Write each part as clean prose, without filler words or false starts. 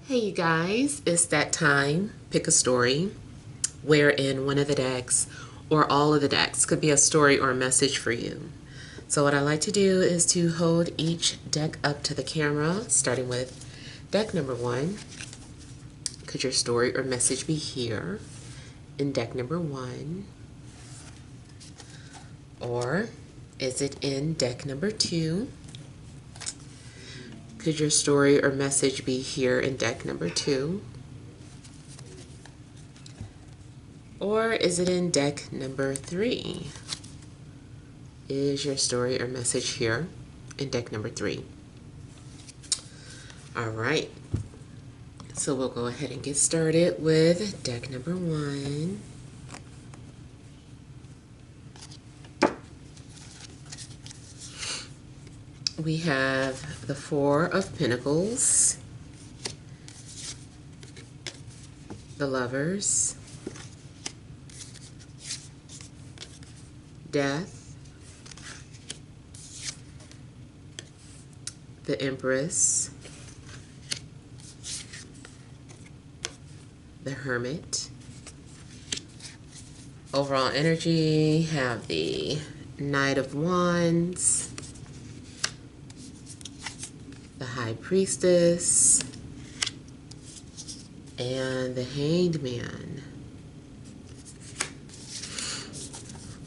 Hey you guys, it's that time. Pick a story wherein one of the decks or all of the decks could be a story or a message for you. So what I like to do is to hold each deck up to the camera, starting with deck number 1. Could your story or message be here in deck number 1? Or is it in deck number 2? Could your story or message be here in deck number 2? Or is it in deck number 3? Is your story or message here in deck number 3? All right. So we'll go ahead and get started with deck number 1. We have the 4 of Pentacles, the Lovers, Death, the Empress, the Hermit. Overall energy, have the Knight of Wands, the High Priestess, and the Hanged Man.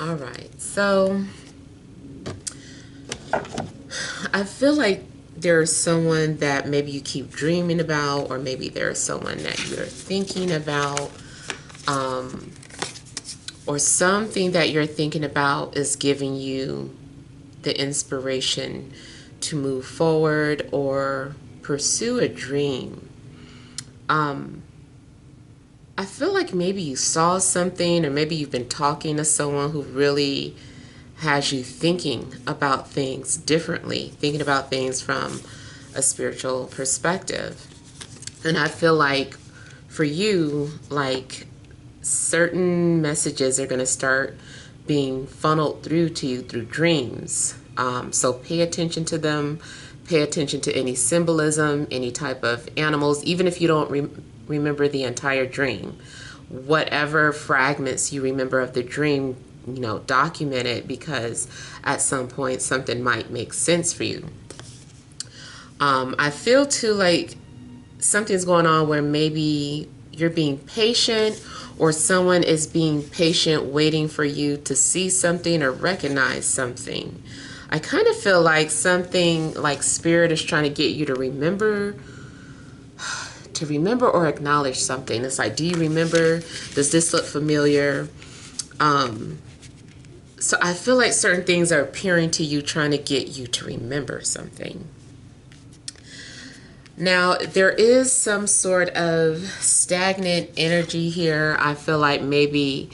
All right, so I feel like there's someone that maybe you keep dreaming about, or maybe there's someone that you're thinking about, or something that you're thinking about is giving you the inspiration to move forward or pursue a dream. I feel like maybe you saw something, or maybe you've been talking to someone who really has you thinking about things differently, thinking about things from a spiritual perspective. And I feel like for you, like certain messages are going to start being funneled through to you through dreams. So pay attention to them, pay attention to any symbolism, any type of animals, even if you don't remember the entire dream. Whatever fragments you remember of the dream, document it, because at some point something might make sense for you. I feel too like something's going on where maybe you're being patient, or someone is being patient waiting for you to see something or recognize something. I kind of feel like something like Spirit is trying to get you to remember or acknowledge something. It's like, do you remember? Does this look familiar? So I feel like certain things are appearing to you, trying to get you to remember something. Now, there is some sort of stagnant energy here. I feel like maybe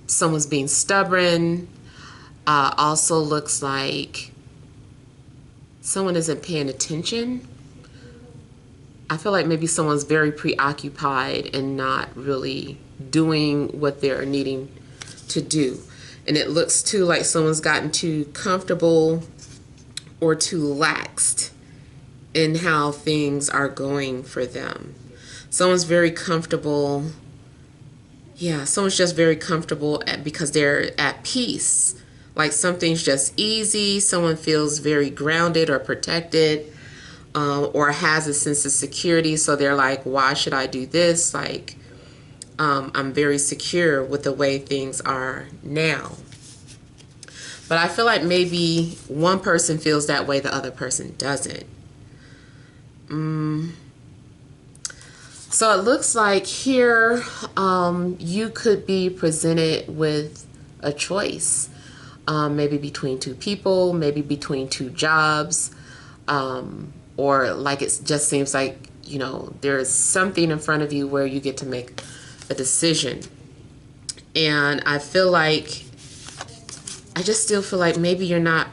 someone's being stubborn. Also looks like someone isn't paying attention. I feel like maybe someone's very preoccupied and not really doing what they're needing to do. And it looks too like someone's gotten too comfortable or too laxed in how things are going for them. Someone's very comfortable. Yeah, someone's just very comfortable because they're at peace. Like something's just easy. Someone feels very grounded or protected, or has a sense of security. So they're like, why should I do this? Like, I'm very secure with the way things are now. But I feel like maybe one person feels that way, the other person doesn't. So it looks like here you could be presented with a choice. Maybe between two people, maybe between two jobs, or like it just seems like, there's something in front of you where you get to make a decision. And I just still feel like maybe you're not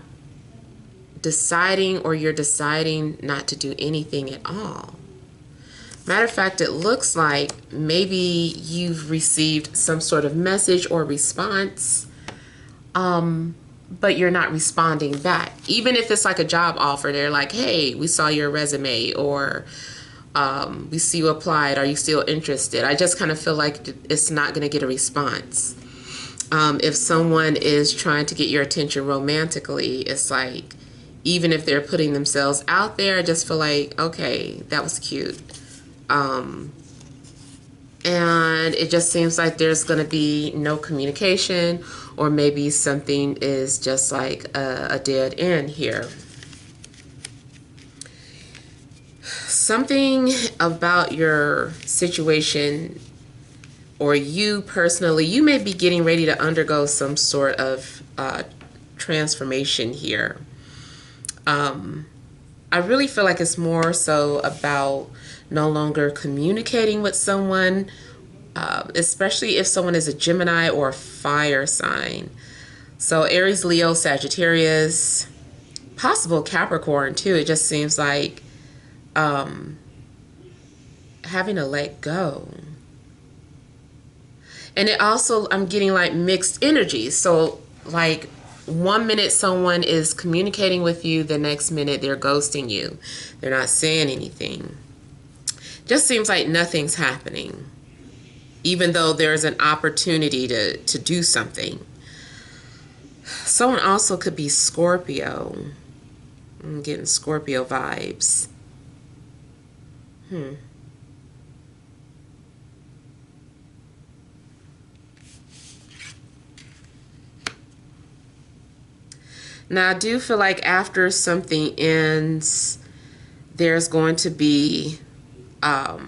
deciding, or you're deciding not to do anything at all. Matter of fact, it looks like maybe you've received some sort of message or response, but you're not responding back. Even if it's like a job offer, they're like, hey, we saw your resume, or We see you applied. Are you still interested? I just kind of feel like it's not going to get a response. If someone is trying to get your attention romantically, it's like, even if they're putting themselves out there, I just feel like, okay, that was cute. And it just seems like there's going to be no communication, or maybe something is just like a dead end here. Something about your situation, or you personally, you may be getting ready to undergo some sort of transformation here. I really feel like it's more so about no longer communicating with someone, especially if someone is a Gemini or a fire sign. So Aries, Leo, Sagittarius, possible Capricorn too. It just seems like having to let go. And it also, I'm getting like mixed energies. So like 1 minute someone is communicating with you, the next minute they're ghosting you. They're not saying anything. Just seems like nothing's happening, even though there's an opportunity to do something. Someone also could be Scorpio. I'm getting Scorpio vibes. Now, I do feel like after something ends, there's going to be a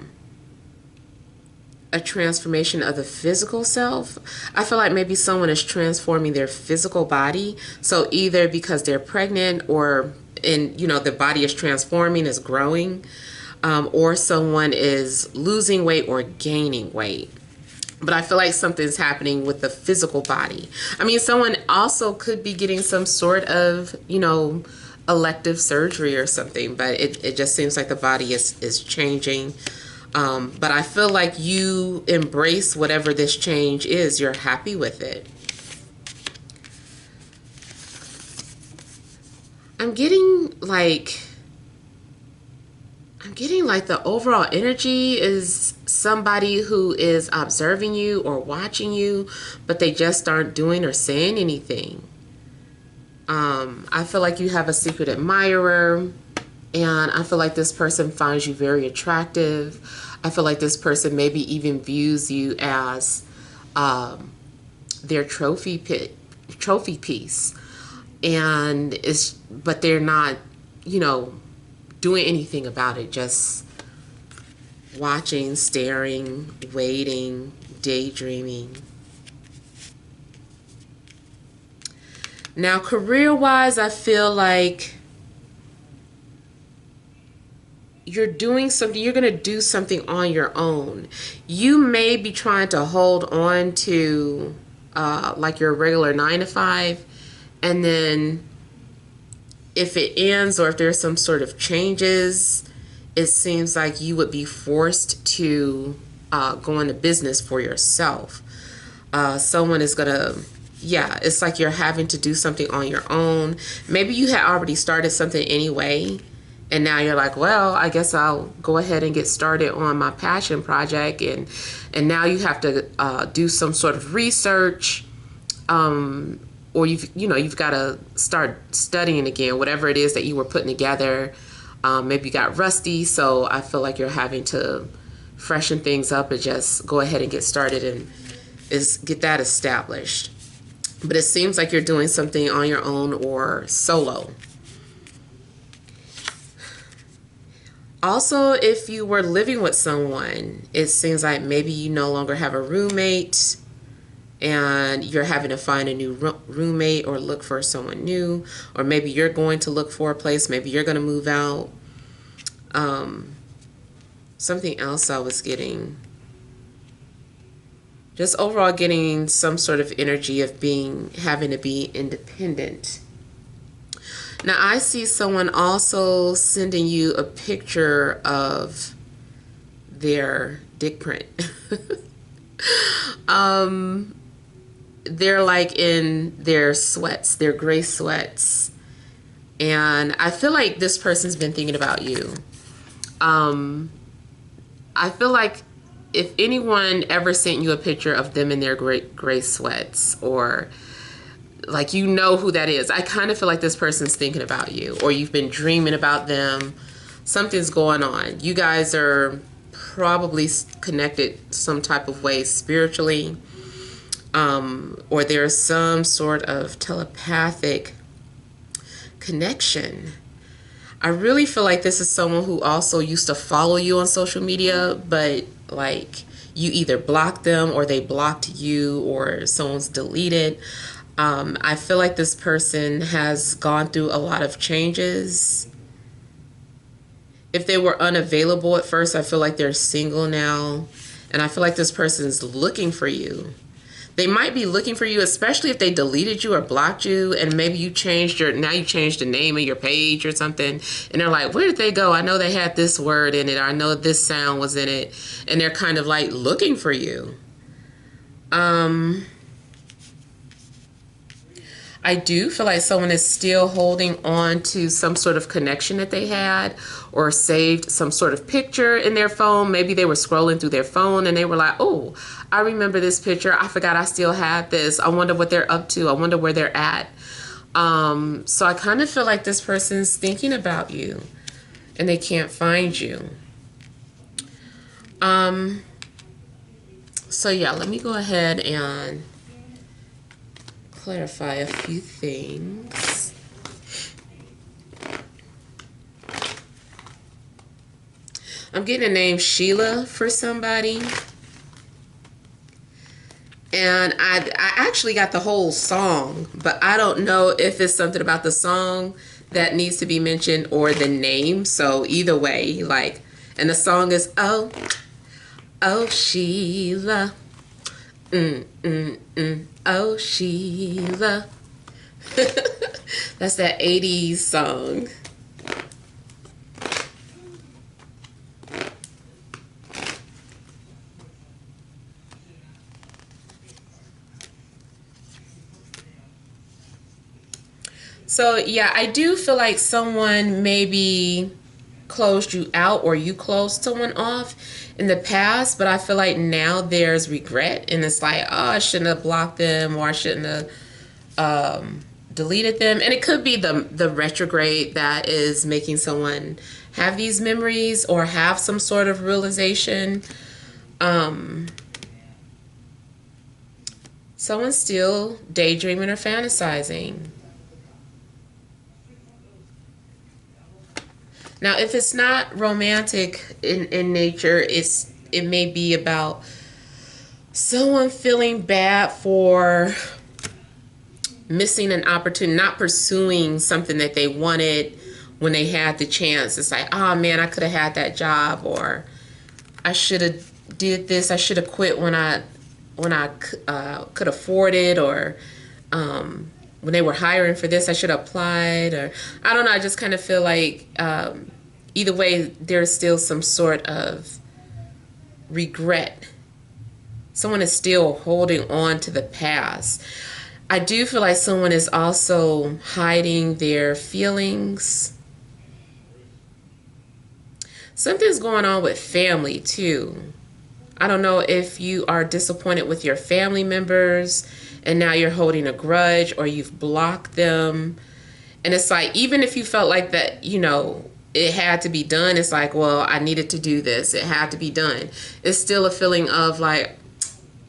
transformation of the physical self. I feel like maybe someone is transforming their physical body. So either because they're pregnant, or the body is transforming, is growing, or someone is losing weight or gaining weight. But I feel like something's happening with the physical body. I mean, someone also could be getting some sort of, elective surgery or something, but it just seems like the body is changing. But I feel like you embrace whatever this change is. You're happy with it. I'm getting like the overall energy is somebody who is observing you or watching you, but they just aren't doing or saying anything. I feel like you have a secret admirer, and I feel like this person finds you very attractive. I feel like this person maybe even views you as their trophy piece, but they're not, doing anything about it. Just watching, staring, waiting, daydreaming. Now, career-wise, I feel like you're doing something, you're going to do something on your own. You may be trying to hold on to like your regular 9 to 5, and then if it ends, or if there's some sort of changes, it seems like you would be forced to go into business for yourself. Someone is going to, it's like you're having to do something on your own. Maybe you had already started something anyway, and now you're like, well, I guess I'll go ahead and get started on my passion project. And now you have to do some sort of research, or you've got to start studying again, whatever it is that you were putting together. Maybe you got rusty, so I feel like you're having to freshen things up and just go ahead and get started and get that established. But it seems like you're doing something on your own or solo. Also, if you were living with someone, it seems like maybe you no longer have a roommate, and you're having to find a new roommate or look for someone new, or maybe you're going to look for a place, maybe you're going to move out. Something else I was getting, just overall getting some sort of energy of having to be independent. Now, I see someone also sending you a picture of their dick print. They're like in their sweats, their gray sweats. And I feel like this person's been thinking about you. I feel like if anyone ever sent you a picture of them in their gray sweats, or like, you know who that is, I kind of feel like this person's thinking about you, or you've been dreaming about them. Something's going on. You guys are probably connected some type of way spiritually, or there's some sort of telepathic connection. I really feel like this is someone who also used to follow you on social media, but like you either blocked them or they blocked you, or someone's deleted. I feel like this person has gone through a lot of changes. If they were unavailable at first, I feel like they're single now. And I feel like this person's looking for you. They might be looking for you, especially if they deleted you or blocked you, and maybe you changed now you changed the name of your page or something, and they're like, where did they go? I know they had this word in it, or I know this sound was in it, and they're kind of like looking for you. I do feel like someone is still holding on to some sort of connection that they had, or saved some sort of picture in their phone. Maybe they were scrolling through their phone and they were like, oh, I remember this picture. I forgot I still had this. I wonder what they're up to. I wonder where they're at. So I kind of feel like this person's thinking about you and they can't find you. So yeah, let me go ahead and clarify a few things. I'm getting a name Sheila for somebody. And I actually got the whole song, but I don't know if it's something about the song that needs to be mentioned or the name. So either way, like, and the song is, oh, oh, Sheila. Oh, Sheila. That's that 80s song. So yeah, I do feel like someone maybe closed you out, or you closed someone off in the past, but I feel like now there's regret, and it's like, oh, I shouldn't have blocked them, or I shouldn't have deleted them. And it could be the retrograde that is making someone have these memories or have some sort of realization. Someone's still daydreaming or fantasizing. Now, if it's not romantic in nature, it may be about someone feeling bad for missing an opportunity, not pursuing something that they wanted when they had the chance. It's like, oh man, I could have had that job, or I should have did this. I should have quit when I could afford it, or when they were hiring for this, I should have applied, or I don't know. I just kind of feel like either way, there's still some sort of regret. Someone is still holding on to the past. I do feel like someone is also hiding their feelings. Something's going on with family too. I don't know if you are disappointed with your family members and now you're holding a grudge, or you've blocked them. And it's like, even if you felt like that, you know, it had to be done, it's like, well, I needed to do this. It had to be done. It's still a feeling of like,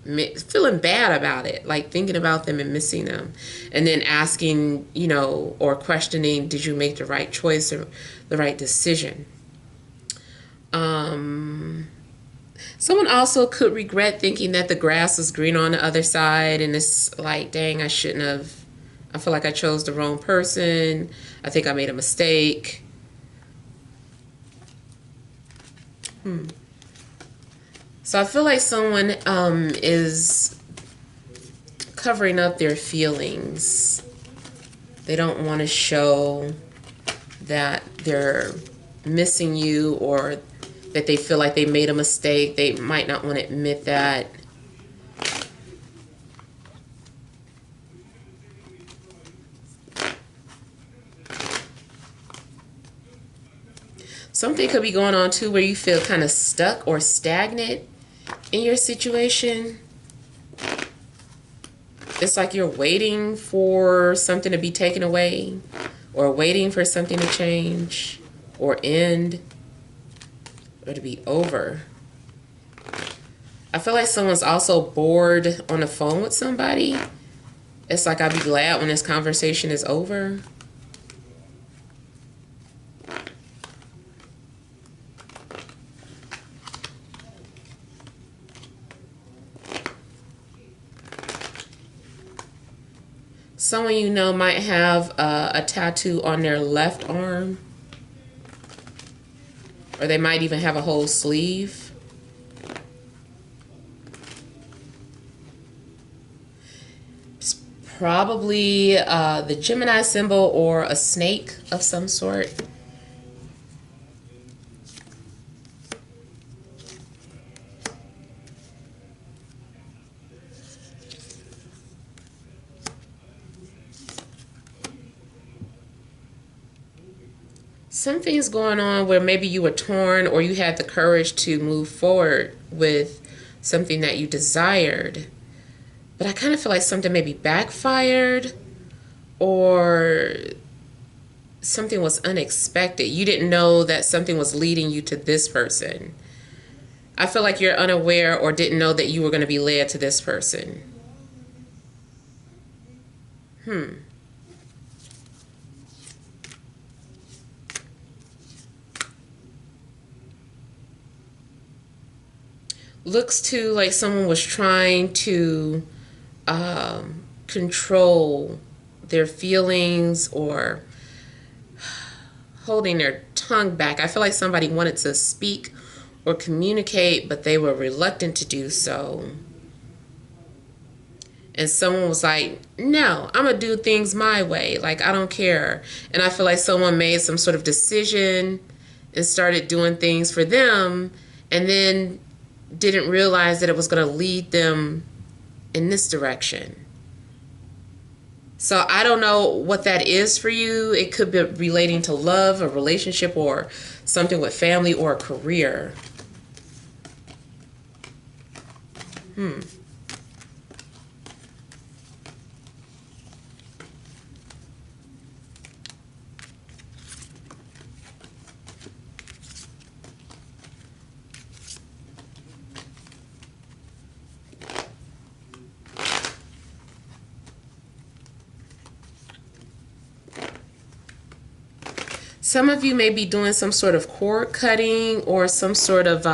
feeling bad about it, like thinking about them and missing them, and then asking, you know, or questioning, did you make the right choice or the right decision? Someone also could regret thinking that the grass was green on the other side, and it's like, dang, I shouldn't have. I feel like I chose the wrong person. I think I made a mistake. So I feel like someone is covering up their feelings. They don't want to show that they're missing you, or that they feel like they made a mistake. They might not want to admit that. Something could be going on too where you feel kind of stuck or stagnant in your situation. It's like you're waiting for something to be taken away, or waiting for something to change or end, or to be over. I feel like someone's also bored on the phone with somebody. It's like, I'll be glad when this conversation is over. Someone you know might have a tattoo on their left arm, or they might even have a whole sleeve. It's probably the Gemini symbol or a snake of some sort. Something's going on where maybe you were torn, or you had the courage to move forward with something that you desired. But I kind of feel like something maybe backfired, or something was unexpected. You didn't know that something was leading you to this person. I feel like you're unaware or didn't know that you were going to be led to this person. Looks to like someone was trying to control their feelings, or holding their tongue back. I feel like somebody wanted to speak or communicate, but they were reluctant to do so. And someone was like, no, I'm going to do things my way. Like, I don't care. And I feel like someone made some sort of decision and started doing things for them, and then didn't realize that it was going to lead them in this direction. So I don't know what that is for you. It could be relating to love, a relationship, or something with family or a career. Some of you may be doing some sort of cord cutting, or some sort of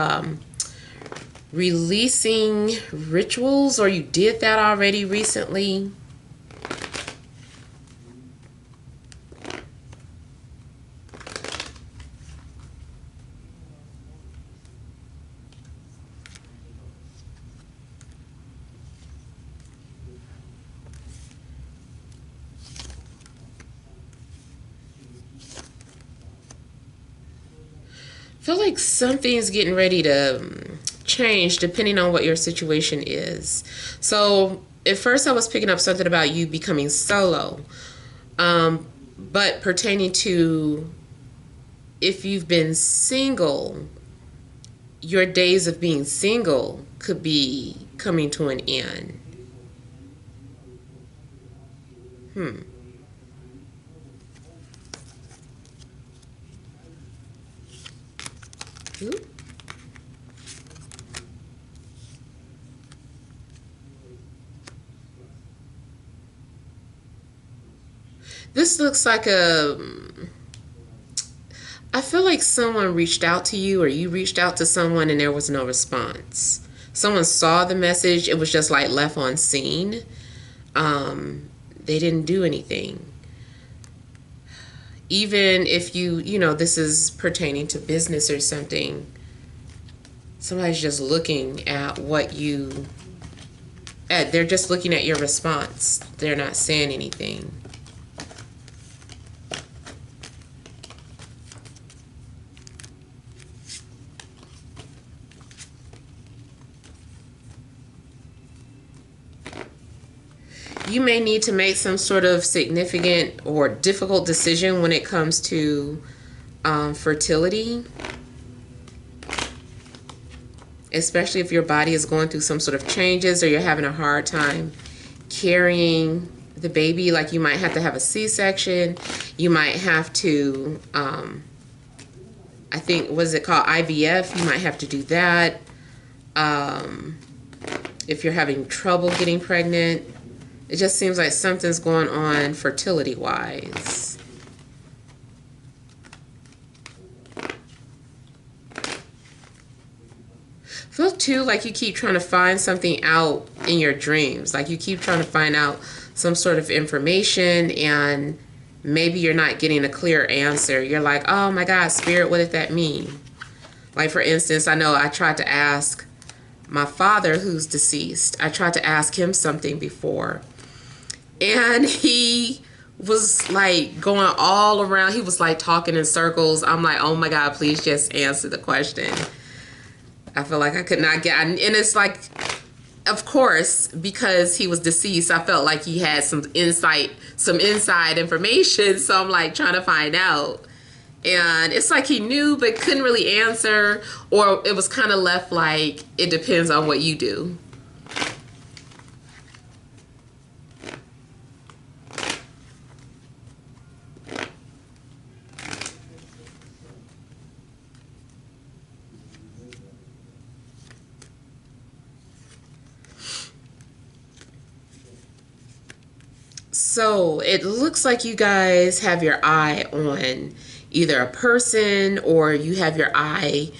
releasing rituals, or you did that already recently. I feel like something's getting ready to change depending on what your situation is. So at first I was picking up something about you becoming solo, but pertaining to if you've been single, your days of being single could be coming to an end. Ooh. This looks like I feel like someone reached out to you, or you reached out to someone and there was no response. Someone saw the message, it was just like left on scene. They didn't do anything. Even if you know, this is pertaining to business or something, somebody's just looking at what you, they're just looking at your response. They're not saying anything. You may need to make some sort of significant or difficult decision when it comes to fertility, especially if your body is going through some sort of changes or you're having a hard time carrying the baby. Like you might have to have a C-section. You might have to, I think, what is it called? IVF. You might have to do that. If you're having trouble getting pregnant, it just seems like something's going on fertility-wise. Feel too like you keep trying to find something out in your dreams. Like you keep trying to find out some sort of information and maybe you're not getting a clear answer. You're like, oh my God, Spirit, what did that mean? Like for instance, I know I tried to ask my father who's deceased. I tried to ask him something before. And he was like going all around. He was like talking in circles. I'm like, oh my God, please just answer the question. I feel like I could not get, and it's like, of course, because he was deceased, I felt like he had some inside information. So I'm like trying to find out. And it's like he knew but couldn't really answer, or it was kind of left like, it depends on what you do. So it looks like you guys have your eye on either a person or you have your eye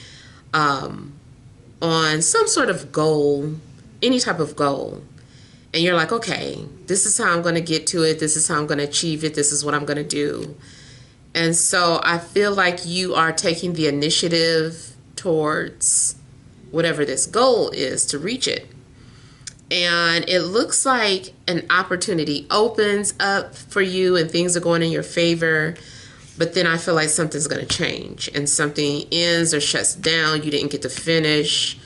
on some sort of goal, any type of goal. And you're like, okay, this is how I'm going to get to it. This is how I'm going to achieve it. This is what I'm going to do. And so I feel like you are taking the initiative towards whatever this goal is to reach it. And it looks like an opportunity opens up for you and things are going in your favor. But then I feel like something's going to change and something ends or shuts down. You didn't get to finish,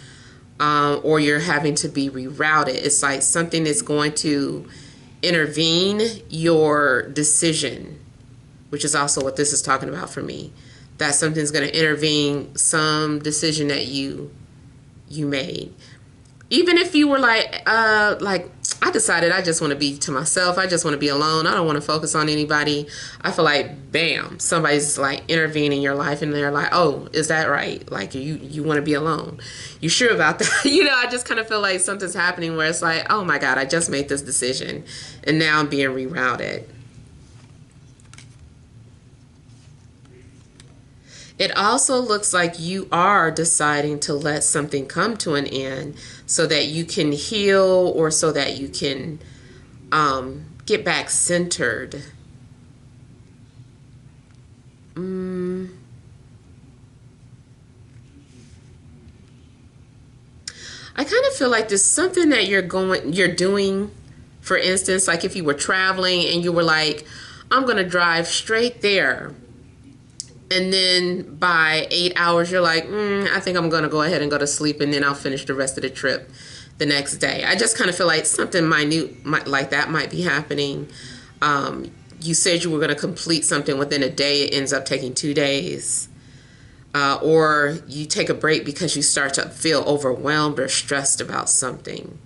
or you're having to be rerouted. It's like something is going to intervene your decision, which is also what this is talking about for me. That something's going to intervene some decision that you made. Even if you were like I decided I just want to be to myself. I just want to be alone. I don't want to focus on anybody. I feel like, bam, somebody's like intervening in your life and they're like, oh, is that right? Like you want to be alone. You sure about that? I just kind of feel like something's happening where it's like, oh my God, I just made this decision and now I'm being rerouted. It also looks like you are deciding to let something come to an end so that you can heal or so that you can get back centered. I kind of feel like there's something that you're doing. For instance, like if you were traveling and you were like, I'm going to drive straight there. And then by 8 hours, you're like, I think I'm going to go ahead and go to sleep and then I'll finish the rest of the trip the next day. I just kind of feel like something minute like that might be happening. You said you were going to complete something within a day. It ends up taking 2 days. Or you take a break because you start to feel overwhelmed or stressed about something.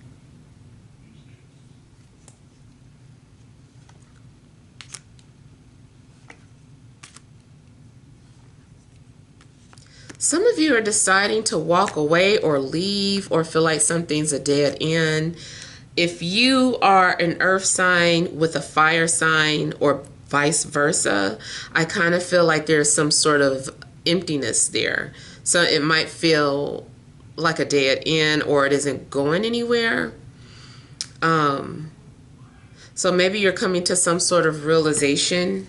Some of you are deciding to walk away or leave or feel like something's a dead end. If you are an earth sign with a fire sign or vice versa, I kind of feel like there's some sort of emptiness there. So it might feel like a dead end or it isn't going anywhere. So maybe you're coming to some sort of realization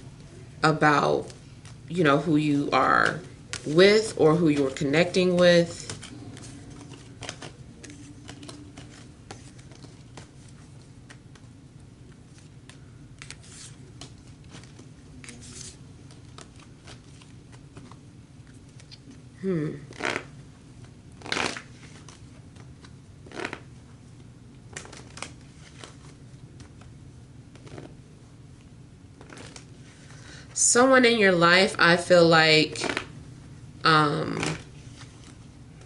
about, who you are with or who you're connecting with. Someone in your life, I feel like,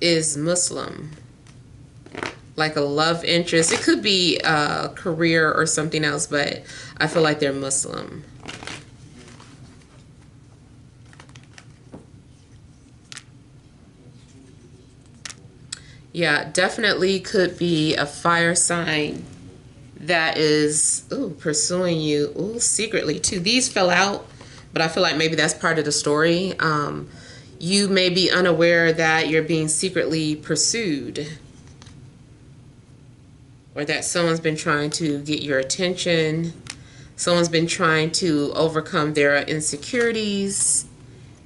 is Muslim. Like a love interest. It could be a career or something else, but I feel like they're Muslim. Yeah, definitely could be a fire sign that is pursuing you secretly too. These fell out, but I feel like maybe that's part of the story. You may be unaware that you're being secretly pursued, or that someone's been trying to get your attention. Someone's been trying to overcome their insecurities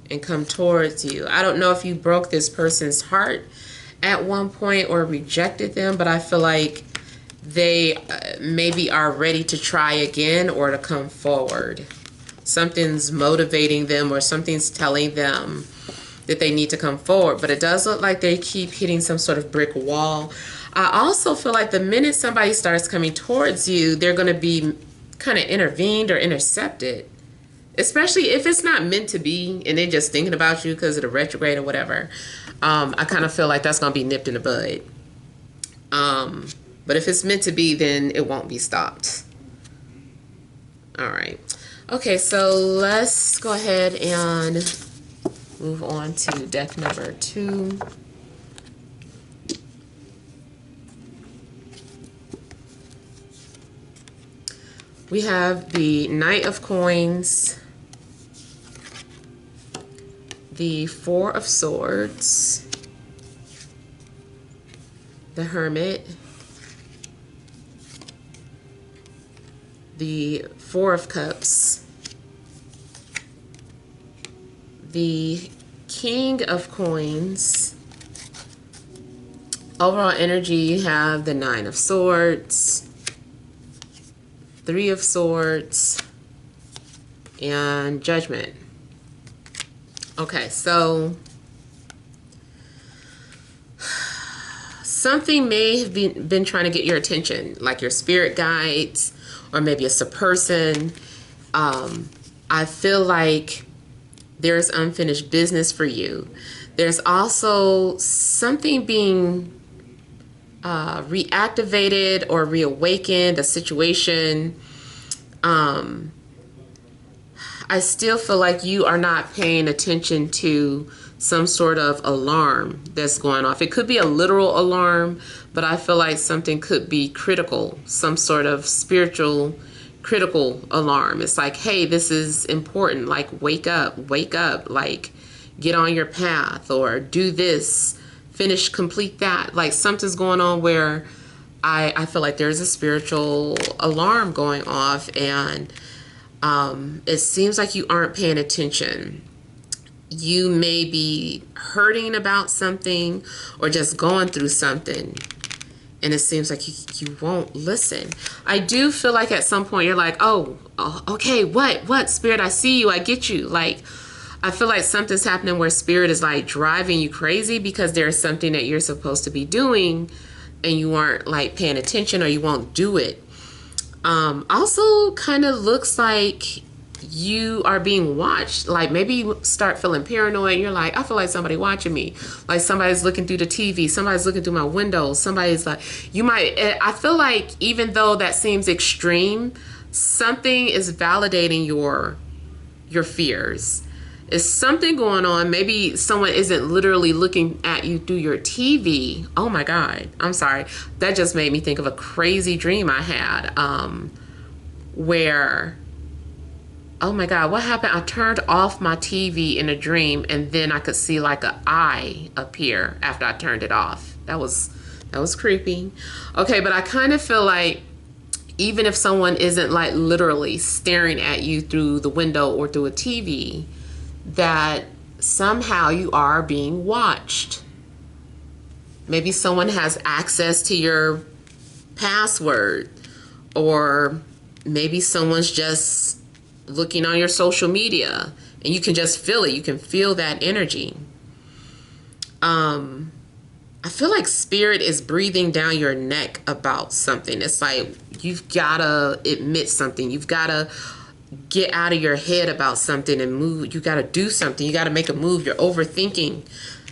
and come towards you. I don't know if you broke this person's heart at one point or rejected them, but I feel like they maybe are ready to try again or to come forward. Something's motivating them, or something's telling them that they need to come forward, but it does look like they keep hitting some sort of brick wall. I also feel like the minute somebody starts coming towards you, they're going to be kind of intervened or intercepted, especially if it's not meant to be and they're just thinking about you because of the retrograde or whatever. I kind of feel like that's going to be nipped in the bud. But if it's meant to be, then it won't be stopped. All right. Okay, so let's go ahead and move on to deck number 2. We have the Knight of Coins, the Four of Swords, the Hermit, the Four of Cups, the King of Coins. Overall energy, you have the Nine of Swords, Three of Swords, and Judgment. Okay, so something may have been trying to get your attention, like your spirit guides, or maybe it's a person. I feel like there's unfinished business for you. There's also something being reactivated or reawakened, a situation. I still feel like you are not paying attention to some sort of alarm that's going off. It could be a literal alarm, but I feel like something could be critical, some sort of spiritual critical alarm. It's like, hey, this is important. Like, wake up, like, get on your path, or do this, finish, complete that. Like, something's going on where I feel like there's a spiritual alarm going off, and it seems like you aren't paying attention. You may be hurting about something or just going through something, and it seems like you won't listen. I do feel like at some point you're like, oh okay, what, Spirit, I see you, I get you. Like, I feel like something's happening where Spirit is like driving you crazy because there's something that you're supposed to be doing and you aren't like paying attention, or you won't do it. Also kind of looks like you are being watched. Like, maybe you start feeling paranoid. You're like, I feel like somebody watching me. Like, somebody's looking through the TV. Somebody's looking through my windows. Somebody's like, I feel like even though that seems extreme, something is validating your fears. Is something going on? Maybe someone isn't literally looking at you through your TV. Oh my God. I'm sorry. That just made me think of a crazy dream I had, where, oh my God, what happened? I turned off my TV in a dream, and then I could see like an eye appear after I turned it off. That was creepy. Okay, but I kind of feel like even if someone isn't like literally staring at you through the window or through a TV, that somehow you are being watched. Maybe someone has access to your password, or maybe someone's just looking on your social media and you can just feel it. You can feel that energy. I feel like Spirit is breathing down your neck about something. It's like you've got to admit something. You've got to get out of your head about something and move. You got to do something. You got to make a move. You're overthinking.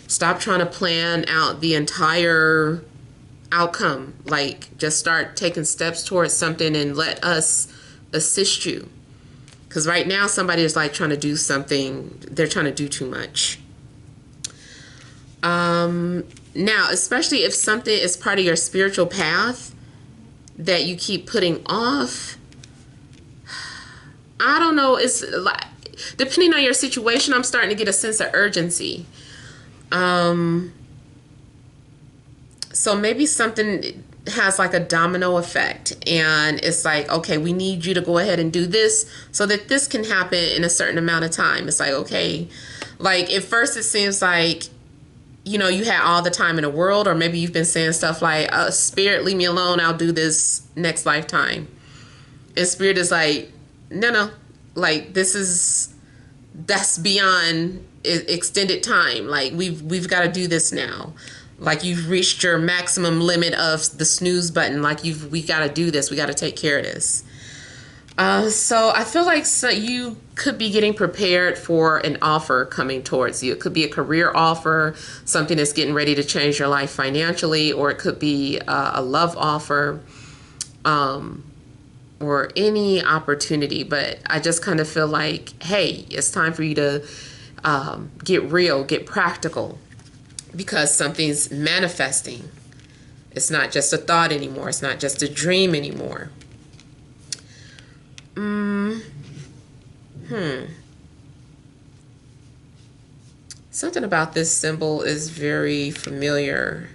Stop trying to plan out the entire outcome. Like, just start taking steps towards something and let us assist you. Because right now somebody is like trying to do something. They're trying to do too much. Now, especially if something is part of your spiritual path that you keep putting off, I don't know, it's like, depending on your situation, I'm starting to get a sense of urgency. So maybe something has like a domino effect, and it's like, okay, we need you to go ahead and do this so that this can happen in a certain amount of time. It's like, okay, like at first it seems like, you know, you had all the time in the world, or maybe you've been saying stuff like, Spirit, leave me alone, I'll do this next lifetime. And Spirit is like, no, like that's beyond extended time. Like we've got to do this now. Like you've reached your maximum limit of the snooze button. Like we got to do this. We got to take care of this. So I feel like you could be getting prepared for an offer coming towards you. It could be a career offer, something that's getting ready to change your life financially, or it could be a love offer, or any opportunity. But I just kind of feel like, hey, it's time for you to get real, get practical, because something's manifesting. It's not just a thought anymore. It's not just a dream anymore. Something about this symbol is very familiar.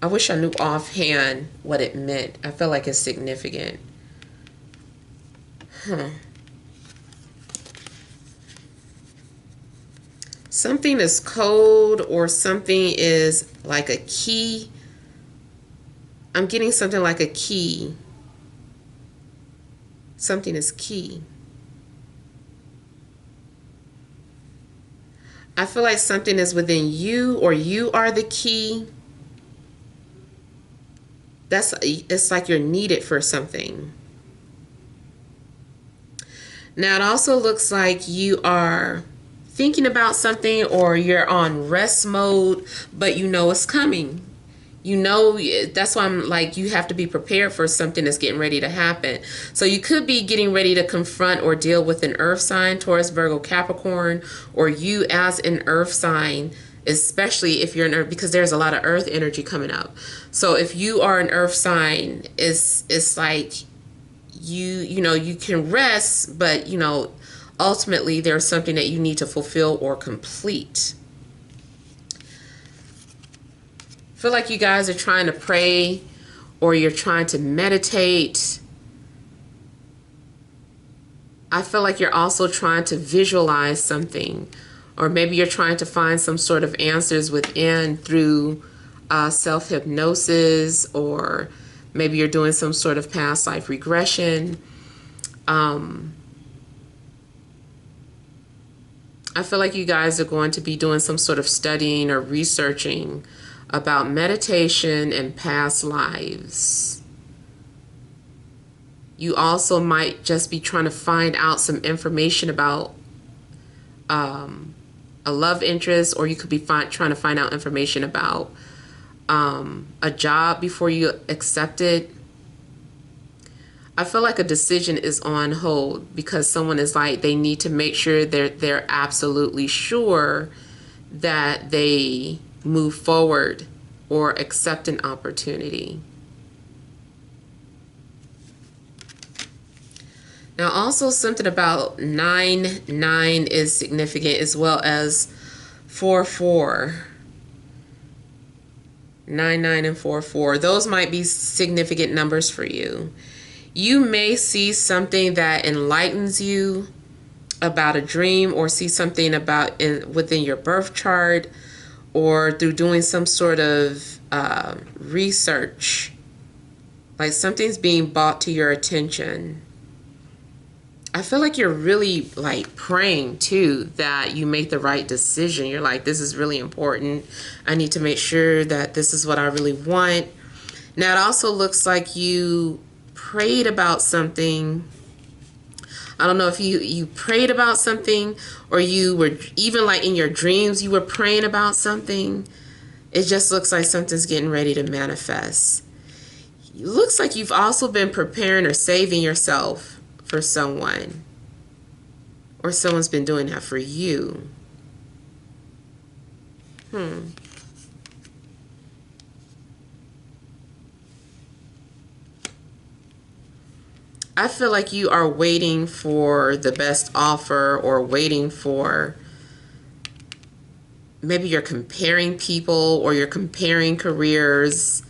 I wish I knew offhand what it meant. I feel like it's significant. Something is code, or something is like a key. I'm getting something like a key. Something is key. I feel like something is within you, or you are the key. It's like you're needed for something. Now it also looks like you are thinking about something, or you're on rest mode, but you know it's coming. You know, that's why I'm like, you have to be prepared for something that's getting ready to happen. So you could be getting ready to confront or deal with an earth sign, Taurus, Virgo, Capricorn, or you as an earth sign, especially if you're an earth, because there's a lot of earth energy coming up. So if you are an earth sign, it's like you know, you can rest, but you know, ultimately there's something that you need to fulfill or complete. I feel like you guys are trying to pray, or you're trying to meditate. I feel like you're also trying to visualize something, or maybe you're trying to find some sort of answers within through self-hypnosis, or maybe you're doing some sort of past life regression. I feel like you guys are going to be doing some sort of studying or researching about meditation and past lives. You also might just be trying to find out some information about a love interest, or you could be trying to find out information about a job before you accept it. I feel like a decision is on hold, because someone is like, they need to make sure they're absolutely sure that they move forward or accept an opportunity. Now also something about 9/9 is significant, as well as 4/4. 9/9 and 4/4. Those might be significant numbers for you. You may see something that enlightens you about a dream, or see something about within your birth chart, or through doing some sort of research, like something's being brought to your attention. I feel like you're really like praying too that you make the right decision. You're like, this is really important. I need to make sure that this is what I really want. Now it also looks like you prayed about something. I don't know if you prayed about something, or you were even like in your dreams you were praying about something. It just looks like something's getting ready to manifest. It looks like you've also been preparing or saving yourself for someone, or someone's been doing that for you. I feel like you are waiting for the best offer, or waiting for, maybe you're comparing people, or you're comparing careers.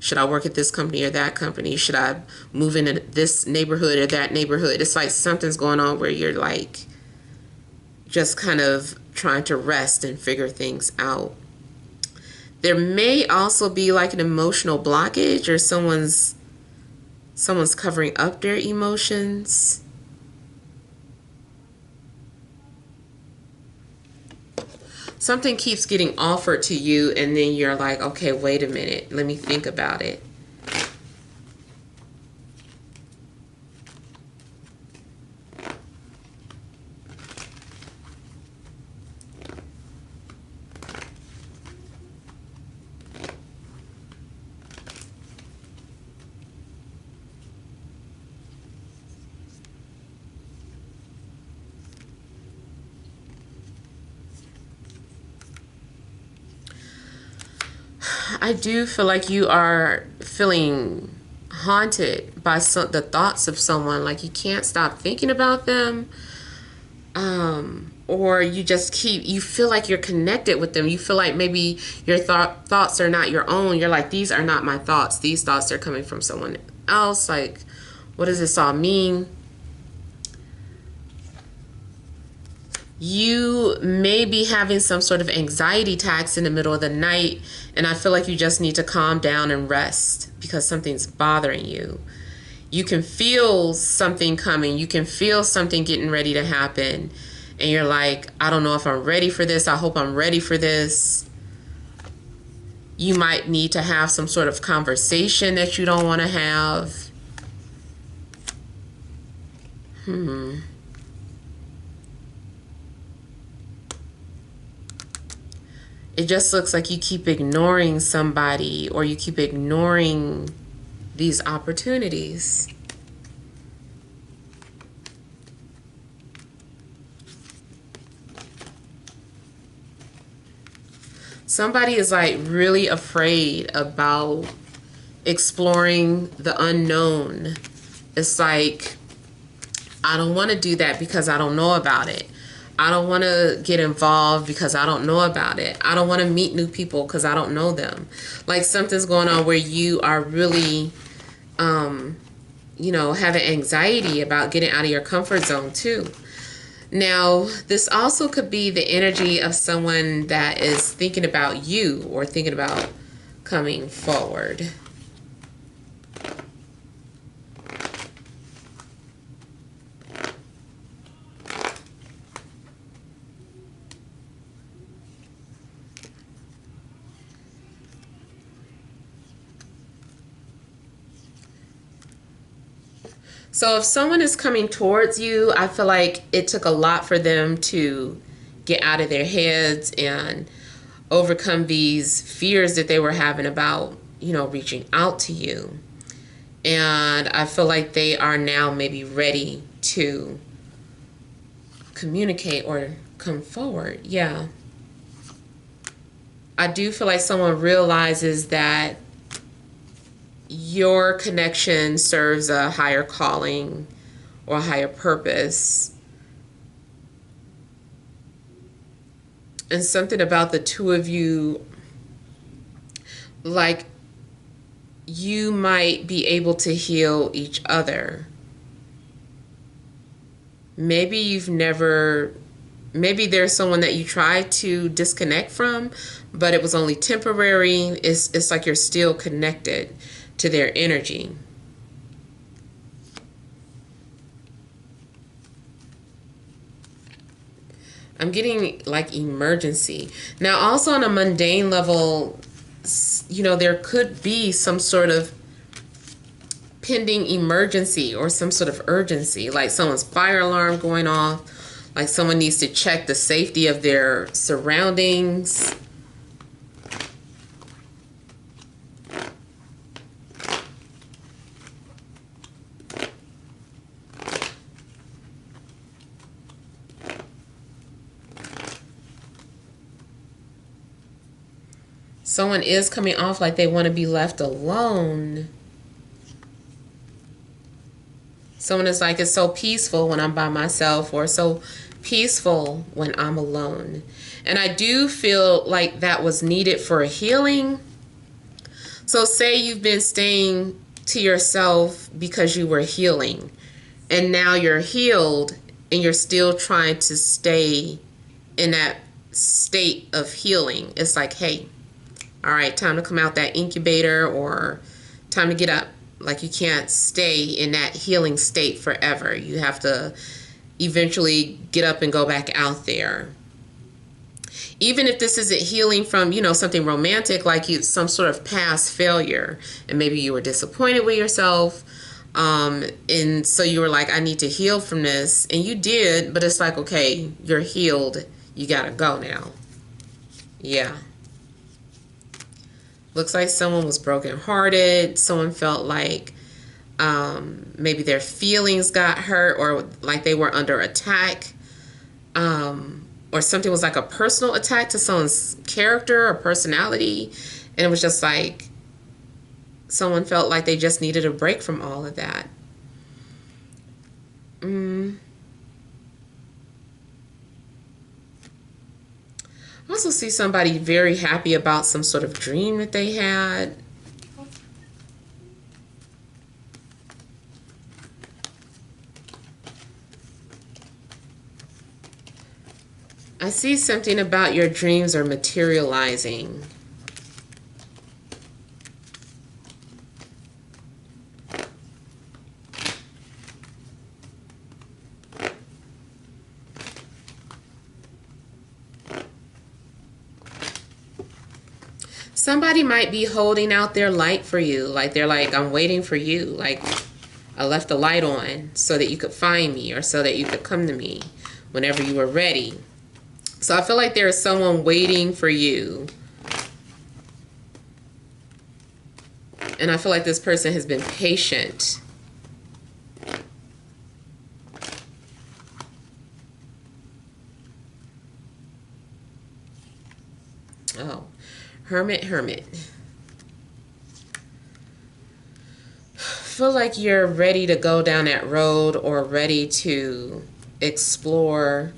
Should I work at this company or that company? Should I move into this neighborhood or that neighborhood? It's like something's going on where you're like just kind of trying to rest and figure things out. There may also be like an emotional blockage, or someone's covering up their emotions. Something keeps getting offered to you, and then you're like, okay, wait a minute, let me think about it. I do feel like you are feeling haunted by the thoughts of someone. Like you can't stop thinking about them. Or you feel like you're connected with them. You feel like maybe your thoughts are not your own. You're like, these are not my thoughts. These thoughts are coming from someone else. Like, what does this all mean? You may be having some sort of anxiety attacks in the middle of the night, and I feel like you just need to calm down and rest because something's bothering you. You can feel something coming. You can feel something getting ready to happen, and you're like, I don't know if I'm ready for this. I hope I'm ready for this. You might need to have some sort of conversation that you don't want to have. It just looks like you keep ignoring somebody, or you keep ignoring these opportunities. Somebody is like really afraid about exploring the unknown. It's like, I don't want to do that because I don't know about it. I don't want to get involved because I don't know about it. I don't want to meet new people because I don't know them. Like something's going on where you are really, having anxiety about getting out of your comfort zone too. Now, this also could be the energy of someone that is thinking about you or thinking about coming forward. So if someone is coming towards you, I feel like it took a lot for them to get out of their heads and overcome these fears that they were having about, reaching out to you. And I feel like they are now maybe ready to communicate or come forward. Yeah. I do feel like someone realizes that your connection serves a higher calling or a higher purpose. And something about the two of you, like you might be able to heal each other. Maybe there's someone that you tried to disconnect from, but it was only temporary. It's like you're still connected to their energy. I'm getting like emergency. Now also on a mundane level, there could be some sort of pending emergency or some sort of urgency, like someone's fire alarm going off, like someone needs to check the safety of their surroundings. Someone is coming off like they want to be left alone. Someone is like, it's so peaceful when I'm by myself, or so peaceful when I'm alone. And I do feel like that was needed for a healing. So say you've been staying to yourself because you were healing, and now you're healed and you're still trying to stay in that state of healing. It's like, hey, all right, time to come out that incubator, or time to get up. Like, you can't stay in that healing state forever. You have to eventually get up and go back out there. Even if this isn't healing from, you know, something romantic, like you, some sort of past failure, and maybe you were disappointed with yourself, and so you were like, I need to heal from this, and you did, but it's like, okay, you're healed, you gotta go now. Yeah. Looks like someone was brokenhearted. Someone felt like maybe their feelings got hurt, or like they were under attack, or something was like a personal attack to someone's character or personality. And it was just like someone felt like they just needed a break from all of that. I also see somebody very happy about some sort of dream that they had. I see something about your dreams are materializing. Somebody might be holding out their light for you. Like, they're like, I'm waiting for you. Like, I left the light on so that you could find me, or so that you could come to me whenever you were ready. So I feel like there is someone waiting for you. And I feel like this person has been patient. Oh. Hermit. Feel like you're ready to go down that road, or ready to explore.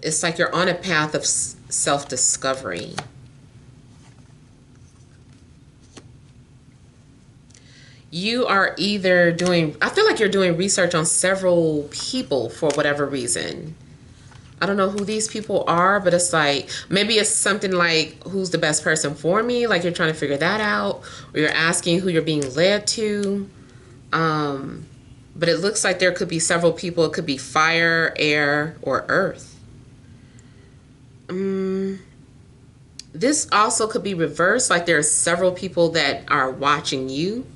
It's like you're on a path of self-discovery. You are either doing, I feel like you're doing research on several people for whatever reason. I don't know who these people are, but it's like, maybe it's something like, who's the best person for me? Like, you're trying to figure that out, or you're asking who you're being led to. But it looks like there could be several people. It could be fire, air, or earth. This also could be reversed, like there are several people that are watching you.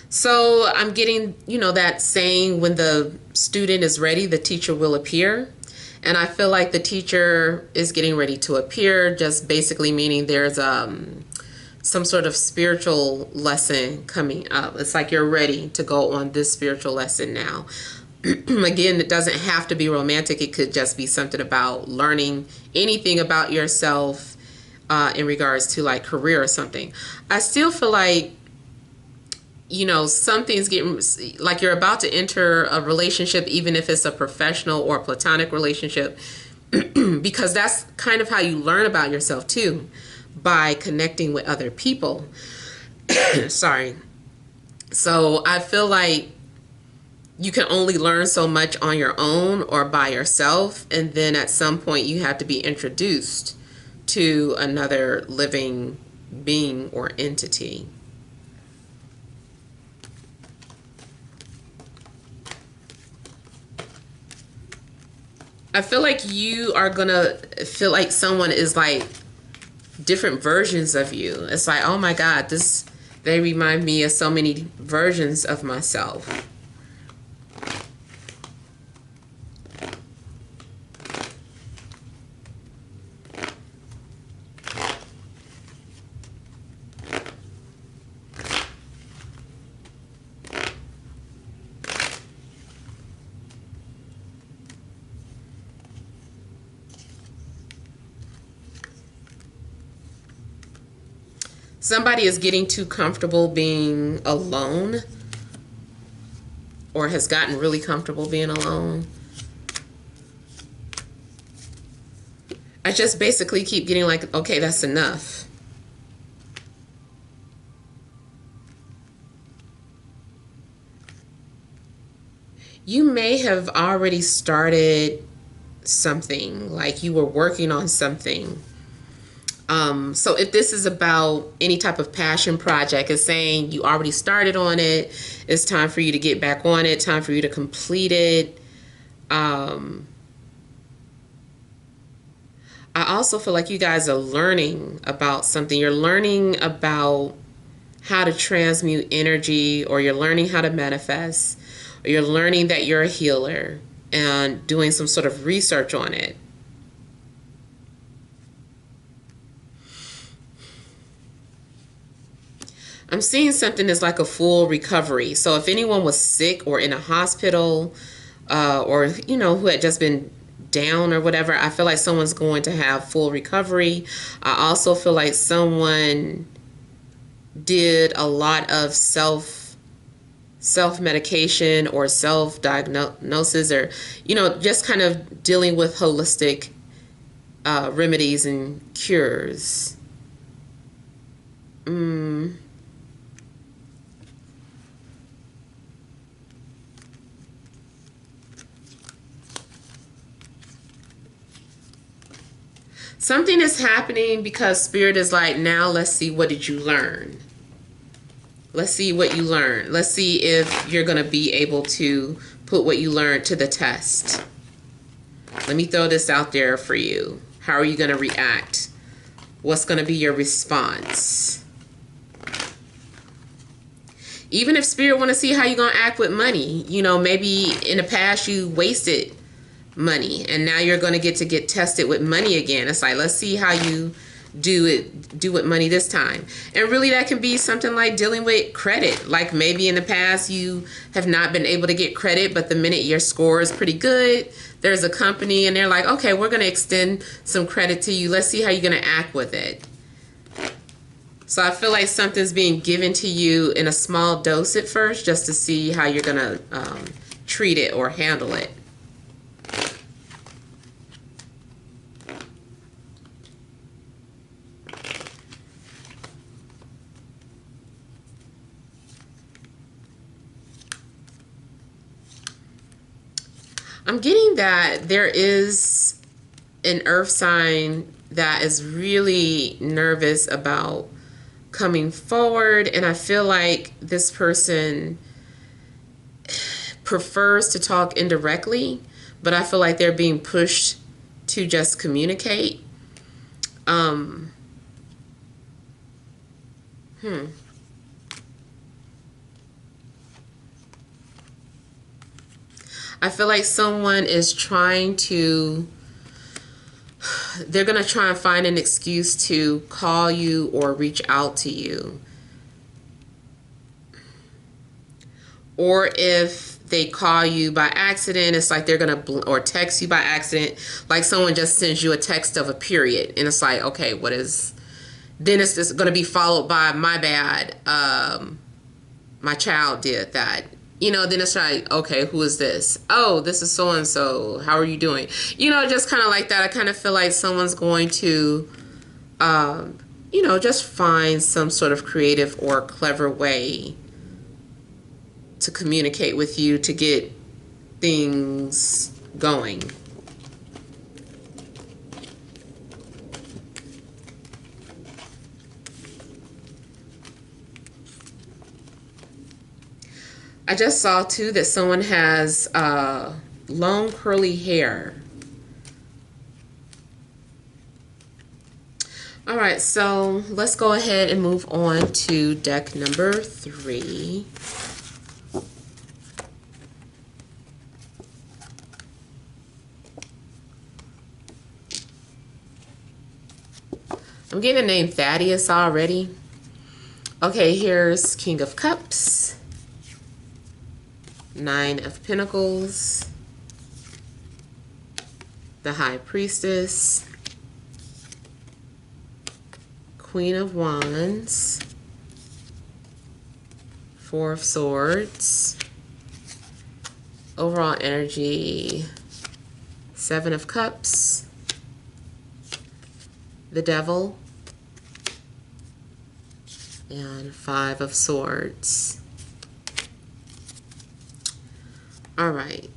So I'm getting, you know, that saying, when the student is ready, the teacher will appear. And I feel like the teacher is getting ready to appear, just basically meaning there's some sort of spiritual lesson coming up. It's like you're ready to go on this spiritual lesson now. Again, it doesn't have to be romantic. It could just be something about learning anything about yourself in regards to like career or something. I still feel like, you know, something's getting, like you're about to enter a relationship, even if it's a professional or platonic relationship, because that's kind of how you learn about yourself too, by connecting with other people. Sorry. So I feel like you can only learn so much on your own or by yourself, and then at some point you have to be introduced to another living being or entity. I feel like you are gonna feel like someone is like different versions of you. It's like, oh my God, they remind me of so many versions of myself. Somebody is getting too comfortable being alone, or has gotten really comfortable being alone. I just basically keep getting like, okay, that's enough. You may have already started something, like you were working on something. So if this is about any type of passion project, it's saying you already started on it. It's time for you to get back on it. Time for you to complete it. I also feel like you guys are learning about something. You're learning about how to transmute energy, or you're learning how to manifest, or you're learning that you're a healer and doing some sort of research on it. I'm seeing something as like a full recovery. So if anyone was sick or in a hospital, or, you know, who had just been down or whatever, I feel like someone's going to have full recovery. I also feel like someone did a lot of self-medication or self-diagnosis, or, you know, just kind of dealing with holistic remedies and cures. Something is happening because Spirit is like, now let's see, what did you learn? Let's see what you learned. Let's see if you're going to be able to put what you learned to the test. Let me throw this out there for you. How are you going to react? What's going to be your response? Even if Spirit want to see how you're going to act with money. You know, maybe in the past you wasted money, and now you're going to get tested with money again. It's like, let's see how you do with money this time. And really, that can be something like dealing with credit. Like maybe in the past you have not been able to get credit, but the minute your score is pretty good, there's a company and they're like, okay, we're going to extend some credit to you. Let's see how you're going to act with it. So I feel like something's being given to you in a small dose at first, just to see how you're going to treat it or handle it. I'm getting that there is an earth sign that is really nervous about coming forward, and I feel like this person prefers to talk indirectly, but I feel like they're being pushed to just communicate. I feel like someone is trying to, they're going to try and find an excuse to call you or reach out to you. Or if they call you by accident, it's like they're going to, or text you by accident, like someone just sends you a text of a period. And it's like, okay, what is, then it's just going to be followed by, my bad, my child did that. You know, then it's like, okay, who is this? Oh, this is so-and-so. How are you doing? You know, just kind of like that. I kind of feel like someone's going to, you know, just find some sort of creative or clever way to communicate with you to get things going. I just saw too that someone has long curly hair. All right, so let's go ahead and move on to deck number 3. I'm getting the name Thaddeus already. Okay, here's King of Cups, 9 of Pentacles, the High Priestess, Queen of Wands, 4 of Swords, overall energy, 7 of Cups, the Devil, and 5 of Swords. All right.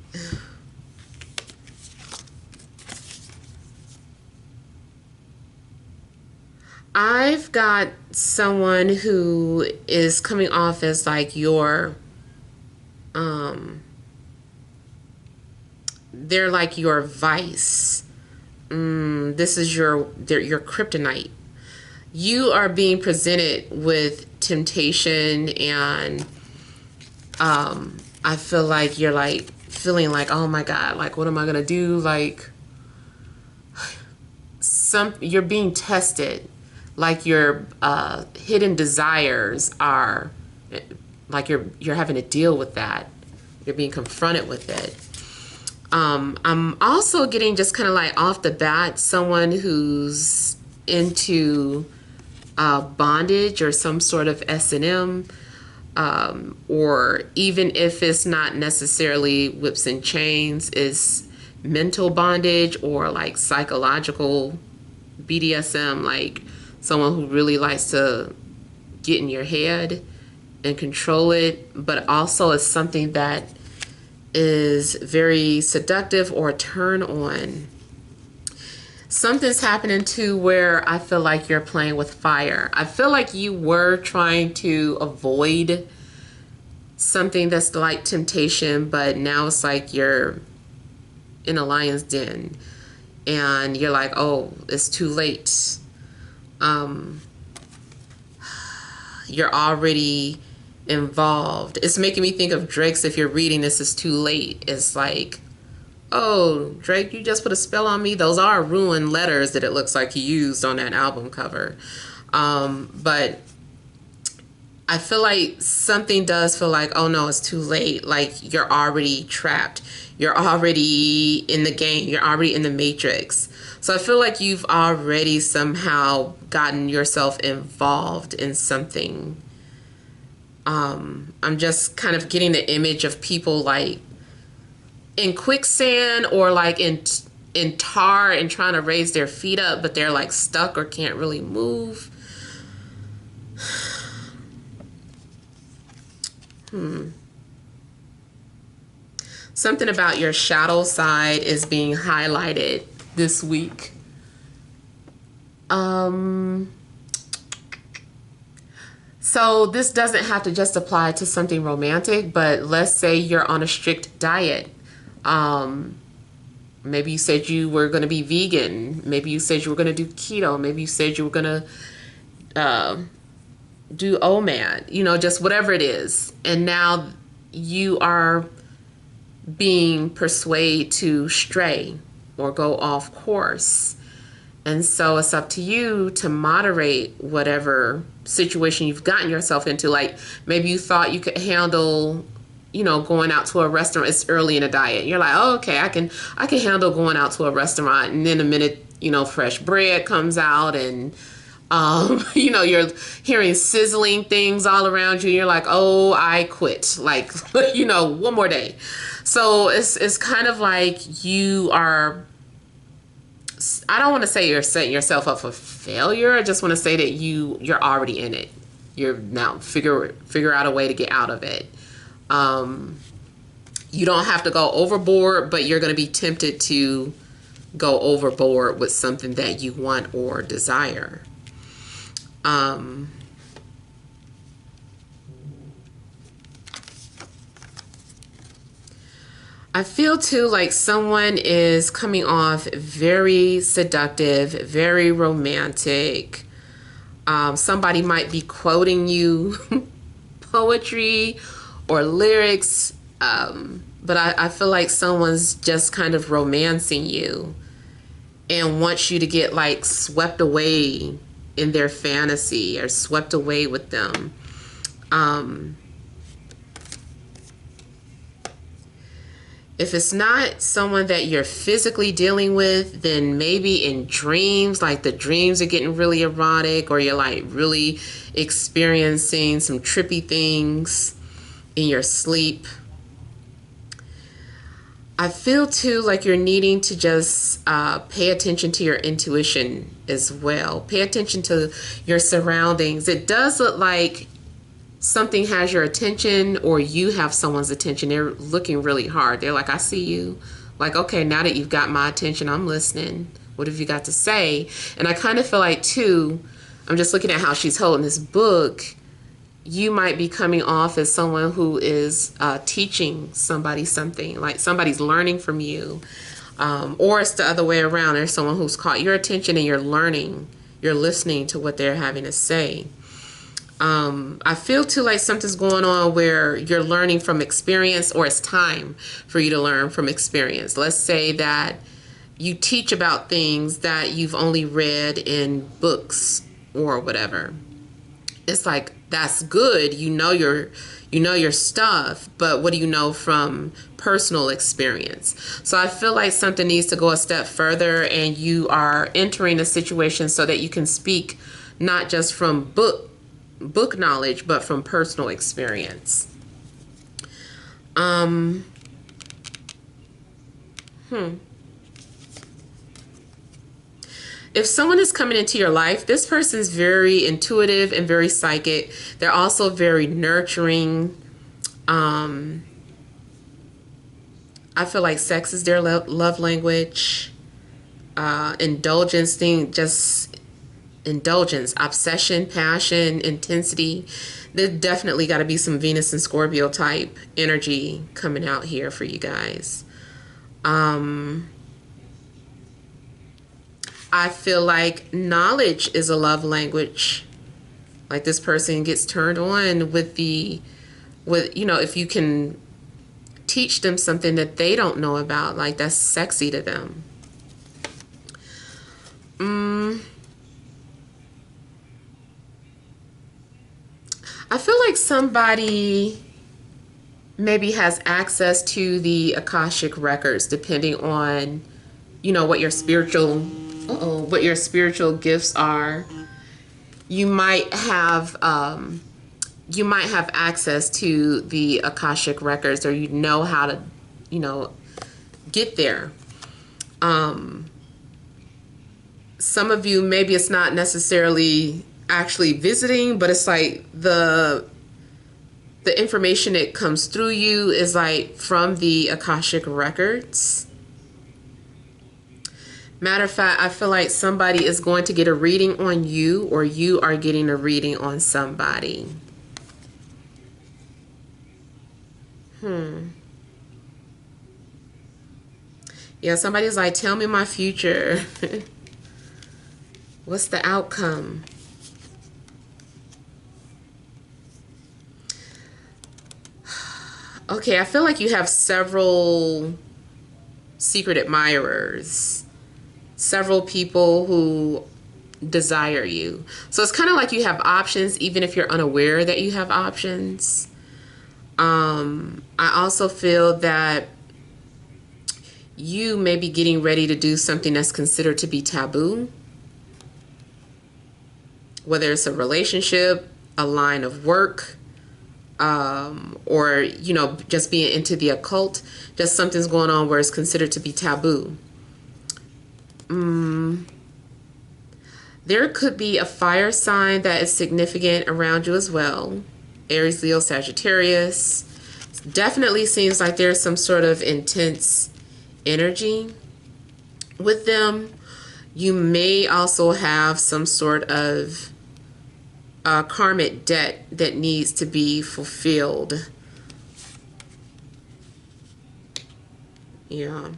I've got someone who is coming off as like your, they're like your vice. This is your kryptonite. You are being presented with temptation, and I feel like you're like feeling like, oh my God, like what am I gonna do? Like you're being tested, like your hidden desires are, like you're having to deal with that. You're being confronted with it. I'm also getting just kind of like off the bat someone who's into bondage or some sort of S&M, or even if it's not necessarily whips and chains, is mental bondage or like psychological BDSM, like someone who really likes to get in your head and control it, but also is something that is very seductive or turn on. Something's happening too where I feel like you're playing with fire. I feel like you were trying to avoid something that's like temptation, but now it's like you're in a lion's den and you're like, oh, it's too late. You're already involved. It's making me think of Drake's If You're Reading This Is Too Late. It's like, oh, Drake, you just put a spell on me. Those are ruined letters that it looks like he used on that album cover. But I feel like something does feel like, oh no, it's too late. Like you're already trapped. You're already in the game. You're already in the matrix. So I feel like you've already somehow gotten yourself involved in something. I'm just kind of getting the image of people like in quicksand or like in tar and trying to raise their feet up, but they're like stuck or can't really move. Something about your shadow side is being highlighted this week. So this doesn't have to just apply to something romantic, but let's say you're on a strict diet. Maybe you said you were going to be vegan. Maybe you said you were going to do keto. Maybe you said you were going to do OMAD, you know, just whatever it is. And now you are being persuaded to stray or go off course. And so it's up to you to moderate whatever situation you've gotten yourself into. Like maybe you thought you could handle, you know, going out to a restaurant. It's early in a diet. You're like, oh, okay, I can handle going out to a restaurant. And then the minute, you know, fresh bread comes out and, you know, you're hearing sizzling things all around you. You're like, oh, I quit. Like, you know, one more day. So it's kind of like you are, I don't want to say you're setting yourself up for failure. I just want to say that you're already in it. You're now figure out a way to get out of it. You don't have to go overboard, but you're going to be tempted to go overboard with something that you want or desire. I feel too like someone is coming off very seductive, very romantic. Somebody might be quoting you poetry or lyrics, but I feel like someone's just kind of romancing you and wants you to get like swept away in their fantasy or swept away with them. If it's not someone that you're physically dealing with, then maybe in dreams, like the dreams are getting really erotic, or you're like really experiencing some trippy things in your sleep. I feel too like you're needing to just pay attention to your intuition as well. Pay attention to your surroundings. It does look like something has your attention, or you have someone's attention. They're looking really hard. They're like, I see you. Like, okay, now that you've got my attention, I'm listening. What have you got to say? And I kind of feel like, too, I'm just looking at how she's holding this book. You might be coming off as someone who is teaching somebody something, like somebody's learning from you. Or it's the other way around. There's someone who's caught your attention and you're learning. You're listening to what they're having to say. I feel too like something's going on where you're learning from experience, or it's time for you to learn from experience. Let's say that you teach about things that you've only read in books or whatever. It's like, that's good. You know your stuff, but what do you know from personal experience? So I feel like something needs to go a step further, and you are entering a situation so that you can speak not just from book knowledge, but from personal experience. If someone is coming into your life, this person's very intuitive and very psychic. They're also very nurturing. I feel like sex is their love language. Indulgence, obsession, passion, intensity. There's definitely got to be some Venus and Scorpio type energy coming out here for you guys. I feel like knowledge is a love language. Like this person gets turned on with if you can teach them something that they don't know about, like that's sexy to them. I feel like somebody maybe has access to the Akashic records, depending on, what your spiritual gifts are. You might have access to the Akashic records, or you know how to, get there. Some of you, maybe it's not necessarily actually visiting, but it's like the information that comes through you is like from the Akashic records. Matter of fact, I feel like somebody is going to get a reading on you, or you are getting a reading on somebody. Yeah, somebody's like, tell me my future. What's the outcome? Okay, I feel like you have several secret admirers, several people who desire you. So it's kind of like you have options, even if you're unaware that you have options. I also feel that you may be getting ready to do something that's considered to be taboo. Whether it's a relationship, a line of work, or, just being into the occult, just something's going on where it's considered to be taboo. There could be a fire sign that is significant around you as well. Aries, Leo, Sagittarius. Definitely seems like there's some sort of intense energy with them. You may also have some sort of karmic debt that needs to be fulfilled. Yeah.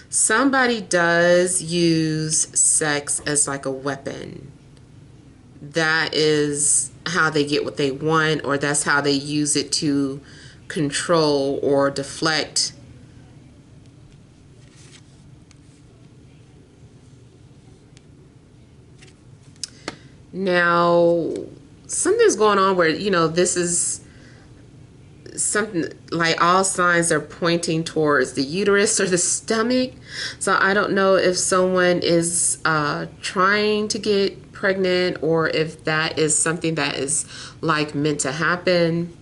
Somebody does use sex as like a weapon. That is how they get what they want, or that's how they use it to control or deflect. Now, something's going on where, this is something like all signs are pointing towards the uterus or the stomach. So I don't know if someone is trying to get pregnant, or if that is something that is like meant to happen.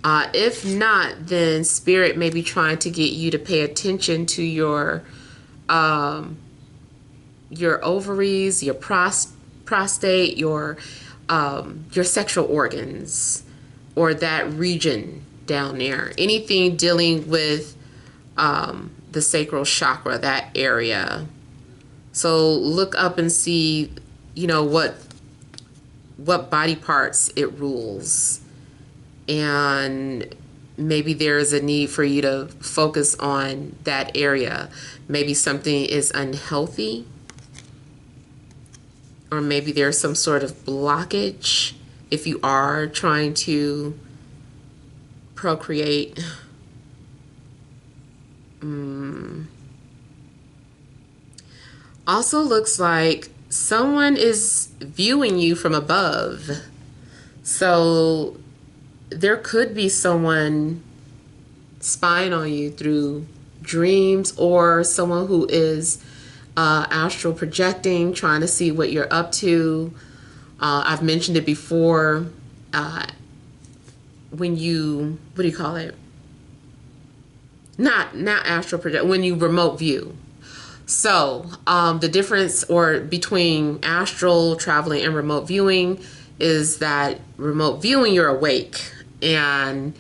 If not, then spirit may be trying to get you to pay attention to your ovaries, your prostate, your sexual organs, or that region down there. Anything dealing with the sacral chakra, that area. So look up and see, what body parts it rules. And maybe there's a need for you to focus on that area. Maybe something is unhealthy, or maybe there's some sort of blockage if you are trying to procreate. Also looks like someone is viewing you from above. So there could be someone spying on you through dreams, or someone who is astral projecting, trying to see what you're up to. I've mentioned it before. When you, what do you call it? Not astral project. When you remote view. So the difference or between astral traveling and remote viewing is that remote viewing, you're awake, and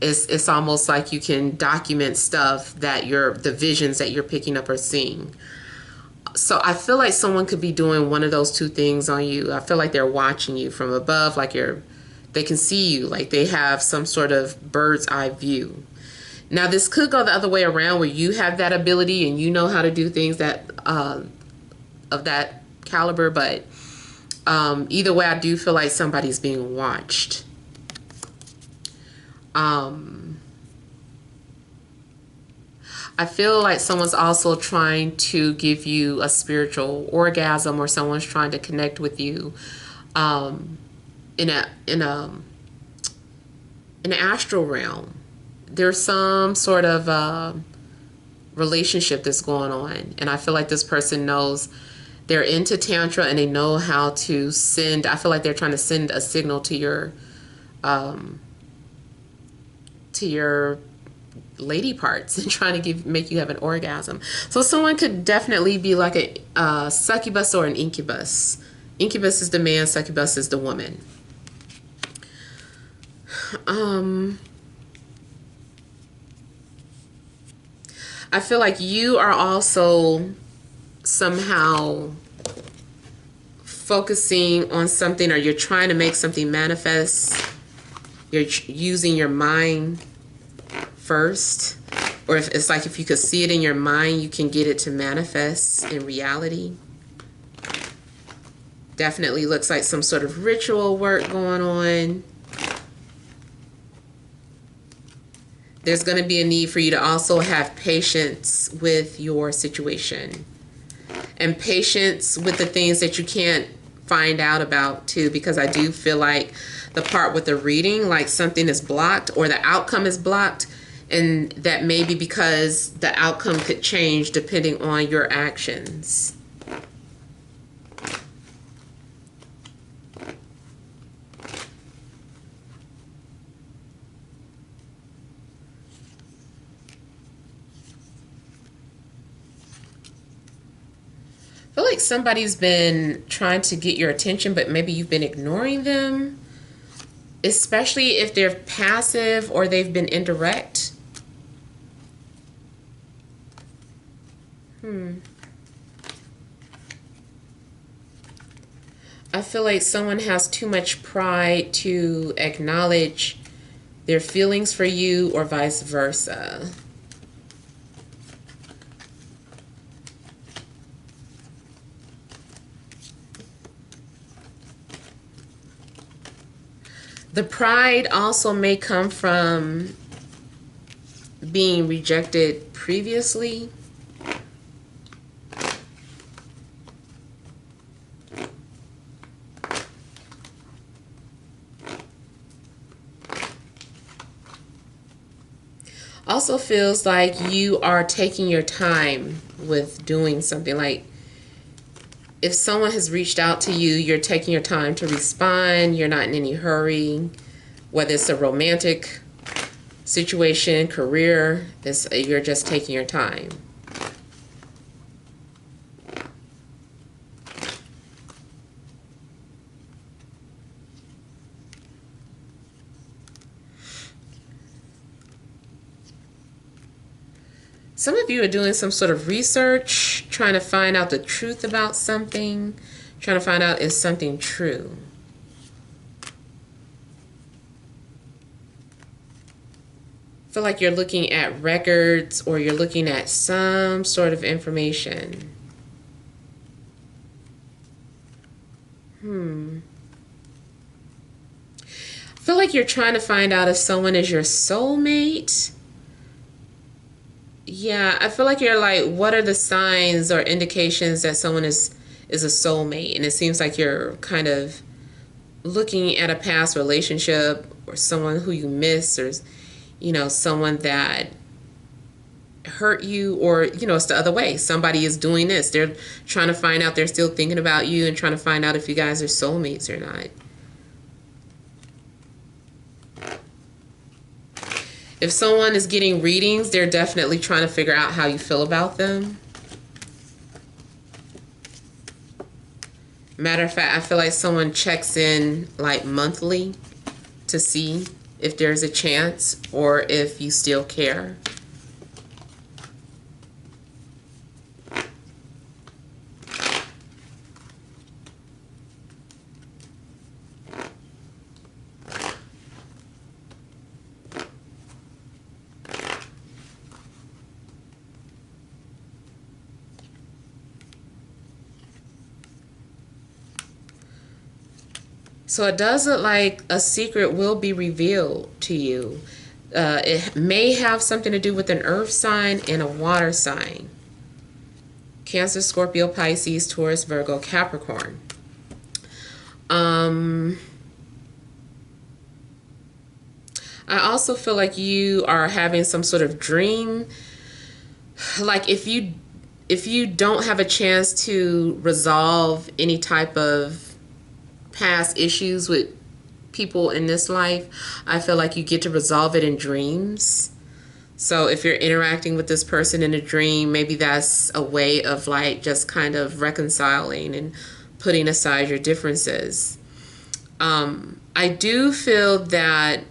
it's almost like you can document stuff that the visions that you're picking up or seeing. So I feel like someone could be doing one of those two things on you. I feel like they're watching you from above, like they can see you, like they have some sort of bird's eye view. Now this could go the other way around, where you have that ability and you know how to do things that of that caliber, but either way, I do feel like somebody's being watched. I feel like someone's also trying to give you a spiritual orgasm, or someone's trying to connect with you in an astral realm. There's some sort of relationship that's going on, and I feel like this person knows they're into tantra, and they know how to send. I feel like they're trying to send a signal to your lady parts, and trying to make you have an orgasm. So someone could definitely be like a succubus or an incubus. Incubus is the man, succubus is the woman. I feel like you are also somehow focusing on something, or you're trying to make something manifest. You're using your mind first, or if it's like if you could see it in your mind, you can get it to manifest in reality. Definitely looks like some sort of ritual work going on. There's going to be a need for you to also have patience with your situation, and patience with the things that you can't find out about too, because I do feel like the part with the reading, like something is blocked or the outcome is blocked, and that may be because the outcome could change depending on your actions. I feel like somebody's been trying to get your attention, but maybe you've been ignoring them, especially if they're passive or they've been indirect. I feel like someone has too much pride to acknowledge their feelings for you, or vice versa. The pride also may come from being rejected previously. Also feels like you are taking your time with doing something. Like if someone has reached out to you, you're taking your time to respond. You're not in any hurry, whether it's a romantic situation, career, you're just taking your time. Some of you are doing some sort of research, trying to find out the truth about something, trying to find out is something true. I feel like you're looking at records, or you're looking at some sort of information. I feel like you're trying to find out if someone is your soulmate. Yeah, I feel like you're like, what are the signs or indications that someone is a soulmate? And it seems like you're kind of looking at a past relationship, or someone who you miss, or someone that hurt you, or it's the other way. Somebody is doing this. They're trying to find out, they're still thinking about you and trying to find out if you guys are soulmates or not. If someone is getting readings, they're definitely trying to figure out how you feel about them. Matter of fact, I feel like someone checks in like monthly to see if there's a chance or if you still care. So it does look like a secret will be revealed to you. It may have something to do with an earth sign and a water sign. Cancer, Scorpio, Pisces, Taurus, Virgo, Capricorn. I also feel like you are having some sort of dream. Like if you don't have a chance to resolve any type of past issues with people in this life, I feel like you get to resolve it in dreams. So if you're interacting with this person in a dream, maybe that's a way of like just kind of reconciling and putting aside your differences. I do feel that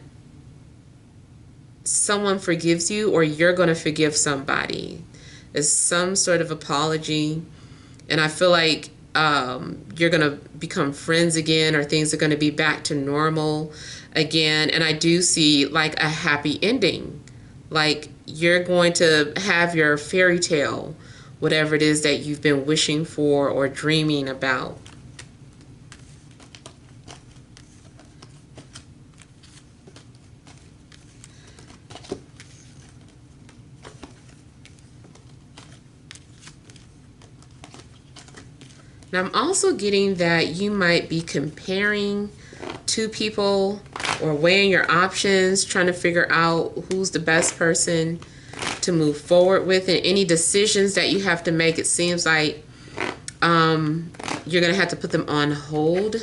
someone forgives you, or you're going to forgive somebody. It's some sort of apology. And I feel like you're going to become friends again, or things are going to be back to normal again. And I do see like a happy ending. Like you're going to have your fairy tale, whatever it is that you've been wishing for or dreaming about. Now, I'm also getting that you might be comparing two people, or weighing your options, trying to figure out who's the best person to move forward with. And any decisions that you have to make, it seems like you're going to have to put them on hold.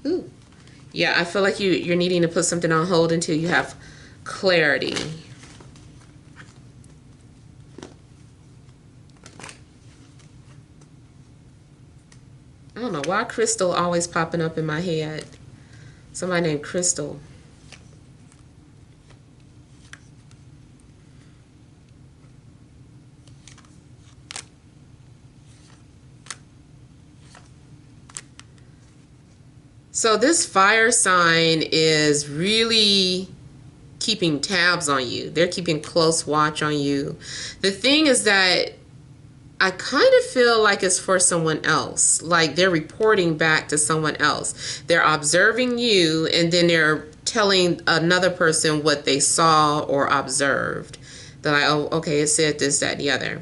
Ooh. Yeah, I feel like you're needing to put something on hold until you have clarity. I don't know why Crystal always popping up in my head. Somebody named Crystal. So this fire sign is really keeping tabs on you. They're keeping close watch on you. The thing is that I kind of feel like it's for someone else. Like they're reporting back to someone else. They're observing you and then they're telling another person what they saw or observed. They're like, oh, okay, it said this, that, and the other.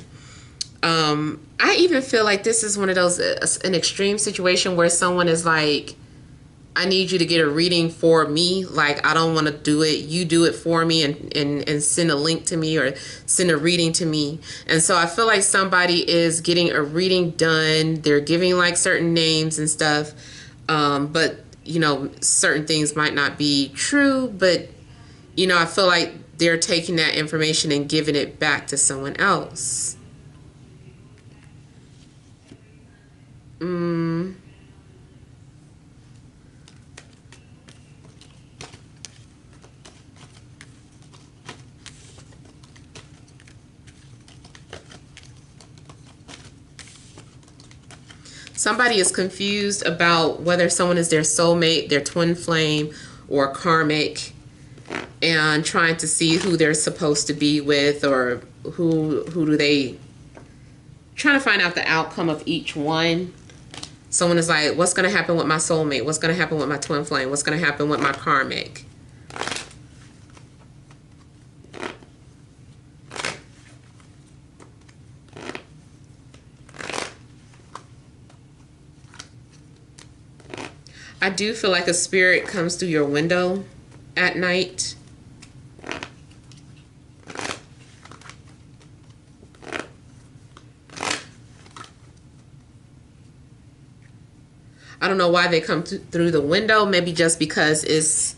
I even feel like this is one of those, an extreme situation where someone is like, I need you to get a reading for me. Like, I don't want to do it. You do it for me and send a link to me or send a reading to me. And so I feel like somebody is getting a reading done. They're giving like certain names and stuff. But, you know, certain things might not be true. But, you know, I feel like they're taking that information and giving it back to someone else. Somebody is confused about whether someone is their soulmate, their twin flame, or karmic, and trying to see who they're supposed to be with, or who do they, trying to find out the outcome of each one. Someone is like, what's going to happen with my soulmate? What's going to happen with my twin flame? What's going to happen with my karmic? I do feel like a spirit comes through your window at night. I don't know why they come through the window. Maybe just because it's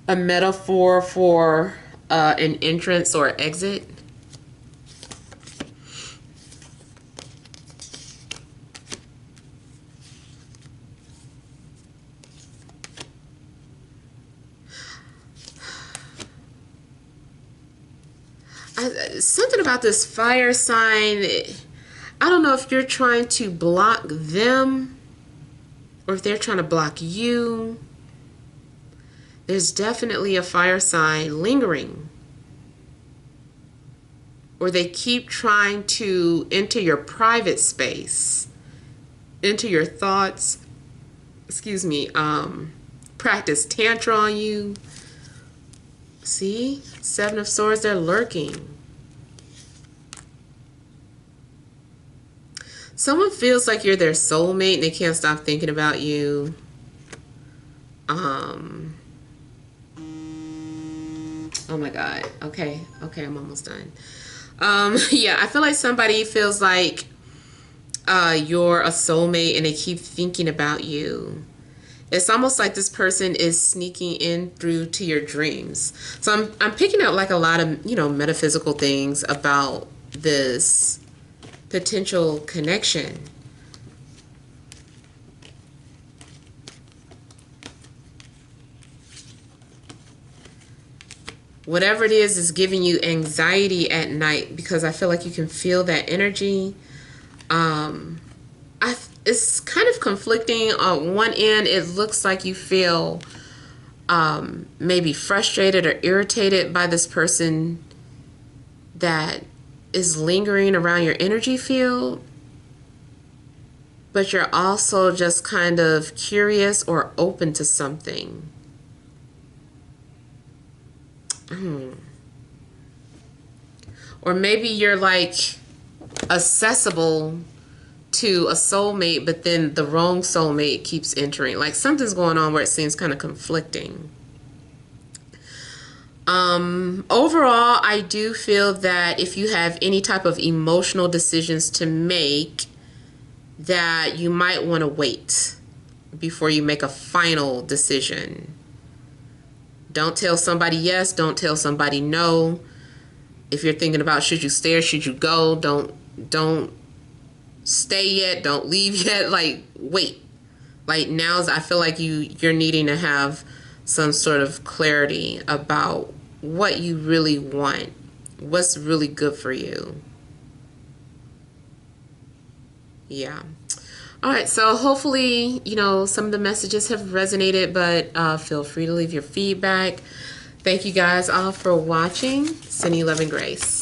a metaphor for an entrance or exit. Something about this fire sign, I don't know if you're trying to block them or if they're trying to block you. There's definitely a fire sign lingering, or they keep trying to enter your private space, into your thoughts, practice tantra on you. See, Seven of Swords, they're lurking. Someone feels like you're their soulmate and they can't stop thinking about you. Oh my God. Okay, I'm almost done. Yeah, I feel like somebody feels like you're a soulmate and they keep thinking about you. It's almost like this person is sneaking in through to your dreams. So I'm picking up like a lot of, you know, metaphysical things about this potential connection. Whatever it is giving you anxiety at night, because I feel like you can feel that energy. It's kind of conflicting. On one end, it looks like you feel maybe frustrated or irritated by this person that is lingering around your energy field, but you're also just kind of curious or open to something. Or maybe you're like accessible to a soulmate, but then the wrong soulmate keeps entering. Like something's going on where it seems kind of conflicting. Overall, I do feel that if you have any type of emotional decisions to make, that you might want to wait before you make a final decision. Don't tell somebody yes, don't tell somebody no. If you're thinking about should you stay or should you go, don't stay yet, don't leave yet. Like, wait. Like, now I feel like you're needing to have some sort of clarity about what you really want, what's really good for you. Yeah. All right, so hopefully, some of the messages have resonated, but feel free to leave your feedback. Thank you guys all for watching. Sending you love and grace.